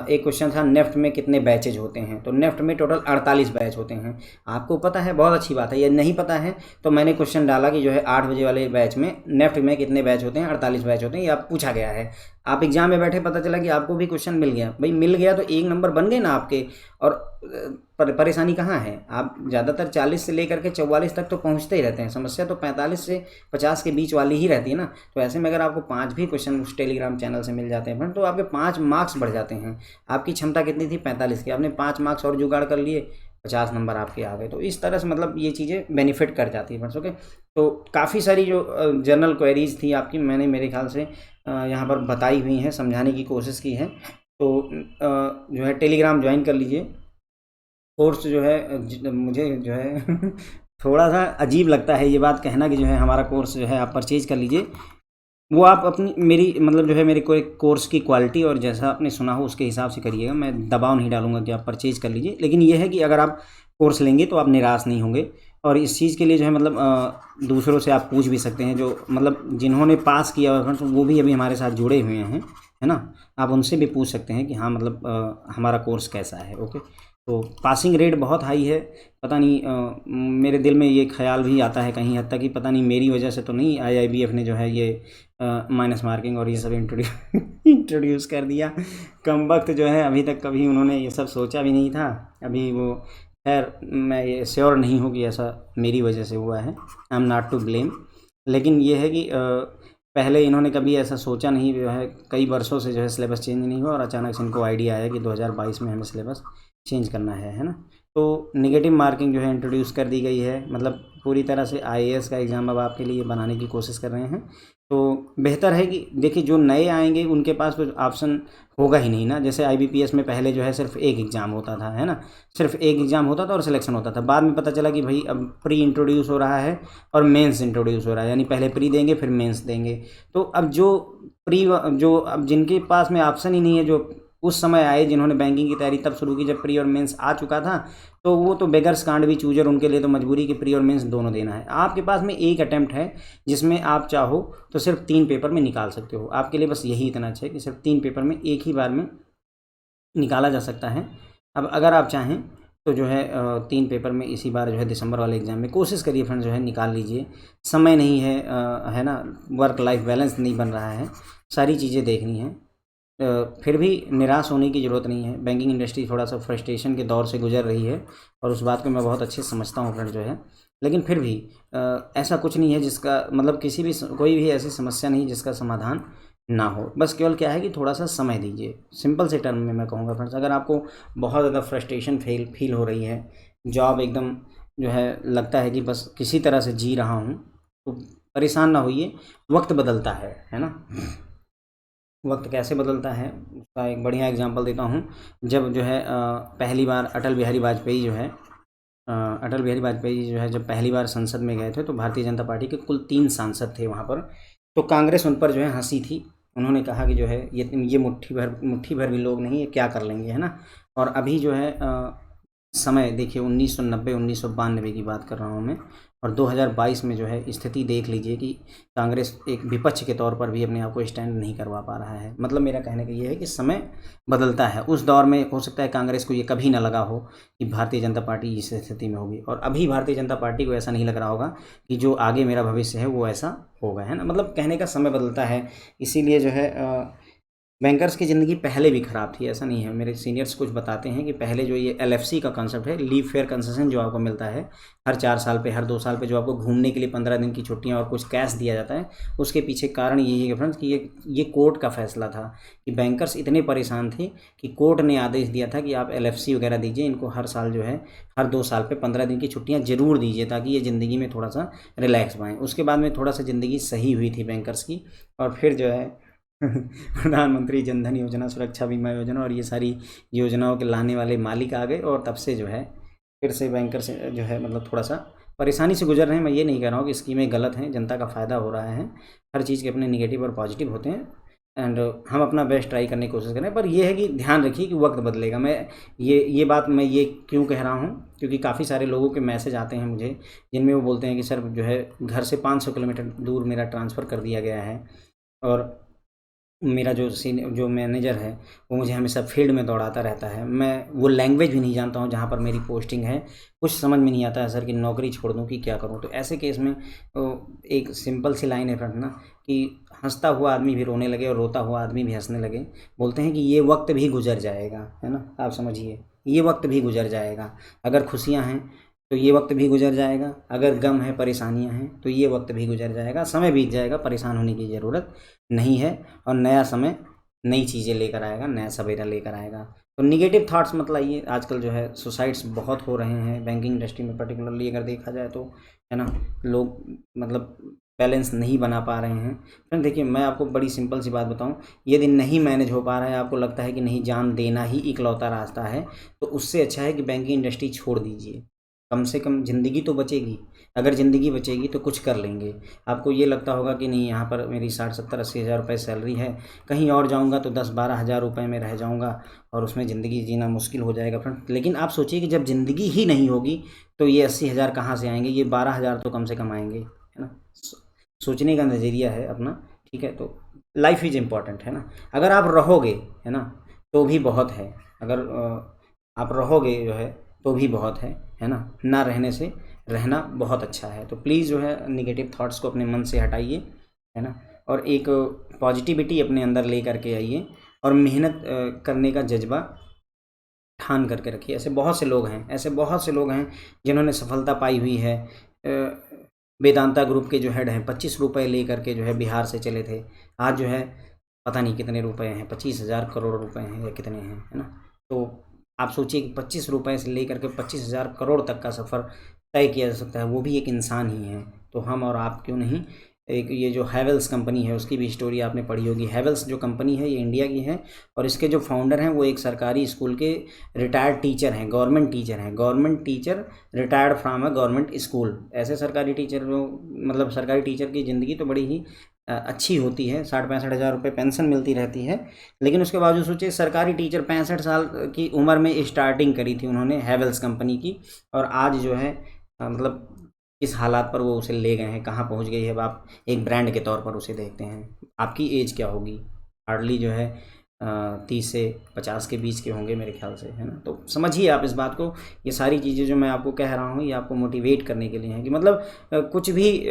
एक क्वेश्चन था नेफ्ट में कितने बैचेज होते हैं, तो नेफ्ट में टोटल 48 बैच होते हैं। आपको पता है, बहुत अच्छी बात है। ये नहीं पता है तो मैंने क्वेश्चन डाला कि जो है 8 बजे वाले बैच में नेफ्ट में कितने बैच होते हैं, 48 बैच होते हैं, ये आप पूछा गया है। आप एग्जाम में बैठे, पता चला कि आपको भी क्वेश्चन मिल गया। भाई मिल गया तो 1 नंबर बन गए ना आपके। और परेशानी कहाँ है, आप ज़्यादातर 40 से लेकर के 44 तक तो पहुँचते ही रहते हैं। समस्या तो 45 से 50 के बीच वाली ही रहती है ना। तो ऐसे में अगर आपको 5 भी क्वेश्चन उस टेलीग्राम चैनल से मिल जाते हैं फ्रेंड, तो आपके 5 मार्क्स बढ़ जाते हैं। आपकी क्षमता कितनी थी, 45 की, आपने 5 मार्क्स और जुगाड़ कर लिए, 50 नंबर आपके आ गए। तो इस तरह से मतलब ये चीज़ें बेनिफिट कर जाती है फ्रेंड्स। ओके, तो काफ़ी सारी जो जनरल क्वेरीज थी आपकी, मैंने मेरे ख्याल से यहाँ पर बताई हुई हैं, समझाने की कोशिश की है। तो जो है टेलीग्राम ज्वाइन कर लीजिए। कोर्स जो है मुझे जो है थोड़ा सा अजीब लगता है ये बात कहना कि जो है हमारा कोर्स जो है आप परचेज़ कर लीजिए। वो आप अपनी मेरी मतलब जो है मेरे कोई कोर्स की क्वालिटी और जैसा आपने सुना हो उसके हिसाब से करिएगा। मैं दबाव नहीं डालूँगा कि आप परचेज़ कर लीजिए। लेकिन ये है कि अगर आप कोर्स लेंगे तो आप निराश नहीं होंगे। और इस चीज़ के लिए जो है मतलब दूसरों से आप पूछ भी सकते हैं, जो मतलब जिन्होंने पास किया हुआ फ्रेंड्स, वो भी अभी हमारे साथ जुड़े हुए हैं, है ना। आप उनसे भी पूछ सकते हैं कि हाँ मतलब हमारा कोर्स कैसा है। ओके, तो पासिंग रेट बहुत हाई है। पता नहीं मेरे दिल में ये ख्याल भी आता है कहीं हद तक कि पता नहीं मेरी वजह से तो नहीं आईआईबीएफ ने जो है ये माइनस मार्किंग और ये सब इंट्रोड्यूस कर दिया। कम वक्त जो है अभी तक कभी उन्होंने ये सब सोचा भी नहीं था। अभी वो खैर मैं ये श्योर नहीं हूँ कि ऐसा मेरी वजह से हुआ है। I am not to blame. लेकिन ये है कि पहले इन्होंने कभी ऐसा सोचा नहीं, जो है कई वर्षों से जो है सिलेबस चेंज नहीं हुआ, और अचानक से इनको आइडिया आया कि 2022 में हमें सिलेबस चेंज करना है ना। तो नेगेटिव मार्किंग जो है इंट्रोड्यूस कर दी गई है। मतलब पूरी तरह से आईएएस का एग्ज़ाम अब आपके लिए बनाने की कोशिश कर रहे हैं। तो बेहतर है कि देखिए जो नए आएंगे उनके पास तो ऑप्शन होगा ही नहीं ना। जैसे आईबीपीएस में पहले जो है सिर्फ एक एग्ज़ाम होता था, है ना, सिर्फ एक एग्ज़ाम होता था और सिलेक्शन होता था। बाद में पता चला कि भाई अब प्री इंट्रोड्यूस हो रहा है और मेंस इंट्रोड्यूस हो रहा है, यानी पहले प्री देंगे फिर मेंस देंगे। तो अब जो जो अब जिनके पास में ऑप्शन ही नहीं है, जो उस समय आए जिन्होंने बैंकिंग की तैयारी तब शुरू की जब प्री और मेंस आ चुका था, तो वो तो बेगर्स कांड भी चूजर, उनके लिए तो मजबूरी की प्री और मेंस दोनों देना है। आपके पास में एक अटेम्प्ट है जिसमें आप चाहो तो सिर्फ 3 पेपर में निकाल सकते हो। आपके लिए बस यही इतना अच्छा है कि सिर्फ 3 पेपर में एक ही बार में निकाला जा सकता है। अब अगर आप चाहें तो जो है 3 पेपर में इसी बार जो है दिसंबर वाले एग्ज़ाम में कोशिश करिए फ्रेंड, जो है निकाल लीजिए। समय नहीं है, है ना, वर्क लाइफ बैलेंस नहीं बन रहा है, सारी चीज़ें देखनी हैं। फिर भी निराश होने की ज़रूरत नहीं है। बैंकिंग इंडस्ट्री थोड़ा सा फ्रस्ट्रेशन के दौर से गुजर रही है, और उस बात को मैं बहुत अच्छे से समझता हूँ फ्रेंड जो है। लेकिन फिर भी ऐसा कुछ नहीं है जिसका मतलब कोई भी ऐसी समस्या नहीं जिसका समाधान ना हो। बस केवल क्या है कि थोड़ा सा समय दीजिए। सिंपल से टर्म में मैं कहूँगा फ्रेंड्स, अगर आपको बहुत ज़्यादा फ्रस्ट्रेशन फील हो रही है, जॉब एकदम जो है लगता है कि बस किसी तरह से जी रहा हूँ, तो परेशान ना होइए। वक्त बदलता है ना। वक्त कैसे बदलता है उसका एक बढ़िया एग्जांपल देता हूँ। जब जो है पहली बार अटल बिहारी वाजपेयी जो है जब पहली बार संसद में गए थे, तो भारतीय जनता पार्टी के कुल 3 सांसद थे वहाँ पर। तो कांग्रेस उन पर जो है हंसी थी। उन्होंने कहा कि जो है ये मुट्ठी भर भी लोग नहीं, ये क्या कर लेंगे, है ना। और अभी जो है समय देखिए 1990-1992 की बात कर रहा हूँ मैं, और 2022 में जो है स्थिति देख लीजिए कि कांग्रेस एक विपक्ष के तौर पर भी अपने आप को स्टैंड नहीं करवा पा रहा है। मतलब मेरा कहने का ये है कि समय बदलता है। उस दौर में हो सकता है कांग्रेस को ये कभी ना लगा हो कि भारतीय जनता पार्टी इस स्थिति में होगी, और अभी भारतीय जनता पार्टी को ऐसा नहीं लग रहा होगा कि जो आगे मेरा भविष्य है वो ऐसा होगा, है ना। मतलब कहने का समय बदलता है। इसीलिए जो है बैंकर्स की ज़िंदगी पहले भी ख़राब थी, ऐसा नहीं है। मेरे सीनियर्स कुछ बताते हैं कि पहले जो ये एलएफसी का कॉन्सेप्ट है, लीव फेयर कंसेशन, जो आपको मिलता है हर 4 साल पे, हर 2 साल पे, जो आपको घूमने के लिए 15 दिन की छुट्टियां और कुछ कैश दिया जाता है, उसके पीछे कारण यही है फ्रेंड्स कि ये कोर्ट का फैसला था कि बैंकर्स इतने परेशान थे कि कोर्ट ने आदेश दिया था कि आप एलएफसी वगैरह दीजिए, इनको हर साल जो है हर 2 साल पर 15 दिन की छुट्टियाँ ज़रूर दीजिए, ताकि ये ज़िंदगी में थोड़ा सा रिलैक्स पाएँ। उसके बाद में थोड़ा सा ज़िंदगी सही हुई थी बैंकर्स की, और फिर जो है प्रधानमंत्री जनधन योजना, सुरक्षा बीमा योजना और ये सारी योजनाओं के लाने वाले मालिक आ गए, और तब से जो है फिर से बैंकर से जो है मतलब थोड़ा सा परेशानी से गुजर रहे हैं। मैं ये नहीं कह रहा हूँ कि स्कीमें गलत हैं, जनता का फ़ायदा हो रहा है। हर चीज़ के अपने निगेटिव और पॉजिटिव होते हैं। एंड हम अपना बेस्ट ट्राई करने की कोशिश करें। पर ये है कि ध्यान रखिए कि वक्त बदलेगा। मैं ये बात मैं ये क्यों कह रहा हूँ, क्योंकि काफ़ी सारे लोगों के मैसेज आते हैं मुझे, जिनमें वो बोलते हैं कि सर जो है घर से 500 किलोमीटर दूर मेरा ट्रांसफ़र कर दिया गया है, और मेरा जो मैनेजर है वो मुझे हमेशा फील्ड में दौड़ाता रहता है। मैं वो लैंग्वेज भी नहीं जानता हूँ जहाँ पर मेरी पोस्टिंग है। कुछ समझ में नहीं आता है सर कि नौकरी छोड़ दूँ कि क्या करूँ। तो ऐसे केस में एक सिंपल सी लाइन है फ्रेंड ना, कि हंसता हुआ आदमी भी रोने लगे और रोता हुआ आदमी भी हंसने लगे। बोलते हैं कि ये वक्त भी गुजर जाएगा, है ना। आप समझिए, ये वक्त भी गुजर जाएगा। अगर खुशियाँ हैं तो ये वक्त भी गुजर जाएगा, अगर गम है, परेशानियाँ हैं तो ये वक्त भी गुजर जाएगा। समय बीत जाएगा, परेशान होने की ज़रूरत नहीं है। और नया समय नई चीज़ें लेकर आएगा, नया सवेरा लेकर आएगा। तो निगेटिव थॉट्स मत लाइए। आजकल जो है सुसाइड्स बहुत हो रहे हैं बैंकिंग इंडस्ट्री में पर्टिकुलरली अगर देखा जाए तो, है ना। लोग मतलब बैलेंस नहीं बना पा रहे हैं। फ्रेंड देखिए, मैं आपको बड़ी सिंपल सी बात बताऊं, यदि नहीं मैनेज हो पा रहा है, आपको लगता है कि नहीं जान देना ही इकलौता रास्ता है, तो उससे अच्छा है कि बैंकिंग इंडस्ट्री छोड़ दीजिए। कम से कम ज़िंदगी तो बचेगी। अगर ज़िंदगी बचेगी तो कुछ कर लेंगे। आपको ये लगता होगा कि नहीं, यहाँ पर मेरी 60-70-80 हज़ार रुपये सैलरी है, कहीं और जाऊँगा तो 10-12 हज़ार रुपये में रह जाऊँगा और उसमें ज़िंदगी जीना मुश्किल हो जाएगा फ्रेंड। लेकिन आप सोचिए कि जब ज़िंदगी ही नहीं होगी तो ये 80 हज़ार कहाँ से आएंगे, ये 12 हज़ार तो कम से कम आएंगे, है ना। सोचने का नज़रिया है अपना, ठीक है। तो लाइफ इज़ इम्पॉर्टेंट, है ना। अगर आप रहोगे, है ना, तो भी बहुत है। अगर आप रहोगे जो है तो भी बहुत है ना। ना रहने से रहना बहुत अच्छा है। तो प्लीज़ जो है निगेटिव थॉट्स को अपने मन से हटाइए, है ना। और एक पॉजिटिविटी अपने अंदर ले करके आइए, और मेहनत करने का जज्बा ठान करके रखिए। ऐसे बहुत से लोग हैं, ऐसे बहुत से लोग हैं जिन्होंने सफलता पाई हुई है। वेदांता ग्रुप के जो हेड हैं, 25 रुपये ले करके जो है बिहार से चले थे। आज जो है पता नहीं कितने रुपए हैं, 25,000 करोड़ रुपए हैं या कितने हैं, है ना। तो आप सोचिए कि 25 रुपये से लेकर के 25,000 करोड़ तक का सफ़र तय किया जा सकता है, वो भी एक इंसान ही है। तो हम और आप क्यों नहीं। एक ये जो हैवेल्स कंपनी है उसकी भी स्टोरी आपने पढ़ी होगी। हैवेल्स जो कंपनी है ये इंडिया की है, और इसके जो फाउंडर हैं वो एक सरकारी स्कूल के रिटायर्ड टीचर हैं, गवर्नमेंट टीचर हैं। Government teacher retired from a government school. ऐसे सरकारी टीचर जो, मतलब सरकारी टीचर की ज़िंदगी तो बड़ी ही अच्छी होती है, 60-65 हज़ार रुपये पेंशन मिलती रहती है। लेकिन उसके बावजूद सोचिए, सरकारी टीचर 65 साल की उम्र में स्टार्टिंग करी थी उन्होंने हैवेल्स कंपनी की, और आज जो है मतलब किस हालात पर वो उसे ले गए हैं, कहाँ पहुँच गई है। अब आप एक ब्रांड के तौर पर उसे देखते हैं। आपकी एज क्या होगी, हार्डली जो है 30 से 50 के बीच के होंगे मेरे ख्याल से, है ना। तो समझिए आप इस बात को। ये सारी चीज़ें जो मैं आपको कह रहा हूँ ये आपको मोटिवेट करने के लिए हैं, कि मतलब कुछ भी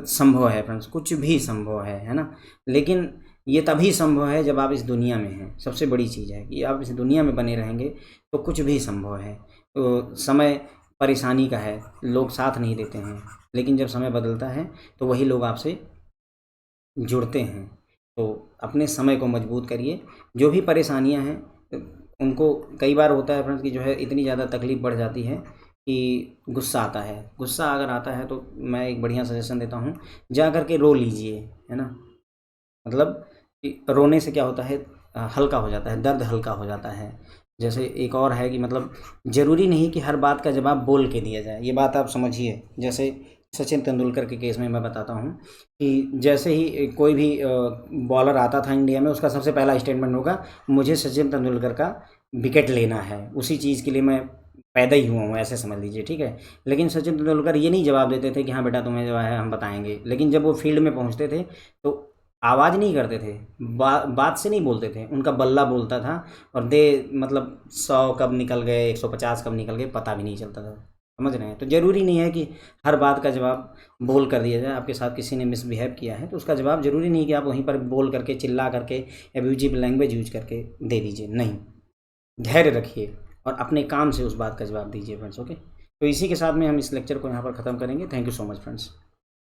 संभव है फ्रेंड्स, कुछ भी संभव है ना। लेकिन ये तभी संभव है जब आप इस दुनिया में हैं। सबसे बड़ी चीज़ है कि आप इस दुनिया में बने रहेंगे तो कुछ भी संभव है। तो समय परेशानी का है, लोग साथ नहीं देते हैं, लेकिन जब समय बदलता है तो वही लोग आपसे जुड़ते हैं। तो अपने समय को मजबूत करिए। जो भी परेशानियां हैं उनको, कई बार होता है फ्रेंड्स कि जो है इतनी ज़्यादा तकलीफ़ बढ़ जाती है कि गुस्सा आता है। गुस्सा अगर आता है तो मैं एक बढ़िया सजेशन देता हूँ, जा कर के रो लीजिए, है ना। मतलब कि रोने से क्या होता है, हल्का हो जाता है, दर्द हल्का हो जाता है। जैसे एक और है कि मतलब ज़रूरी नहीं कि हर बात का जवाब बोल के दिया जाए, ये बात आप समझिए। जैसे सचिन तेंदुलकर के केस में मैं बताता हूँ कि जैसे ही कोई भी बॉलर आता था इंडिया में, उसका सबसे पहला स्टेटमेंट होगा, मुझे सचिन तेंदुलकर का विकेट लेना है, उसी चीज़ के लिए मैं पैदा ही हुआ हूँ, ऐसे समझ लीजिए, ठीक है। लेकिन सचिन तेंदुलकर ये नहीं जवाब देते थे कि हाँ बेटा तुम्हें जो है हम बताएंगे। लेकिन जब वो फील्ड में पहुँचते थे तो आवाज़ नहीं करते थे, बात से नहीं बोलते थे, उनका बल्ला बोलता था। और मतलब 100 कब निकल गए, 150 कब निकल गए, पता भी नहीं चलता था। समझ रहे हैं। तो ज़रूरी नहीं है कि हर बात का जवाब बोल कर दिया जाए। आपके साथ किसी ने मिसबिहेव किया है तो उसका जवाब ज़रूरी नहीं कि आप वहीं पर बोल करके, चिल्ला करके, एब्यूजिव लैंग्वेज यूज करके दे दीजिए। नहीं, धैर्य रखिए और अपने काम से उस बात का जवाब दीजिए फ्रेंड्स। ओके, तो इसी के साथ में हम इस लेक्चर को यहाँ पर ख़त्म करेंगे। Thank you so much friends.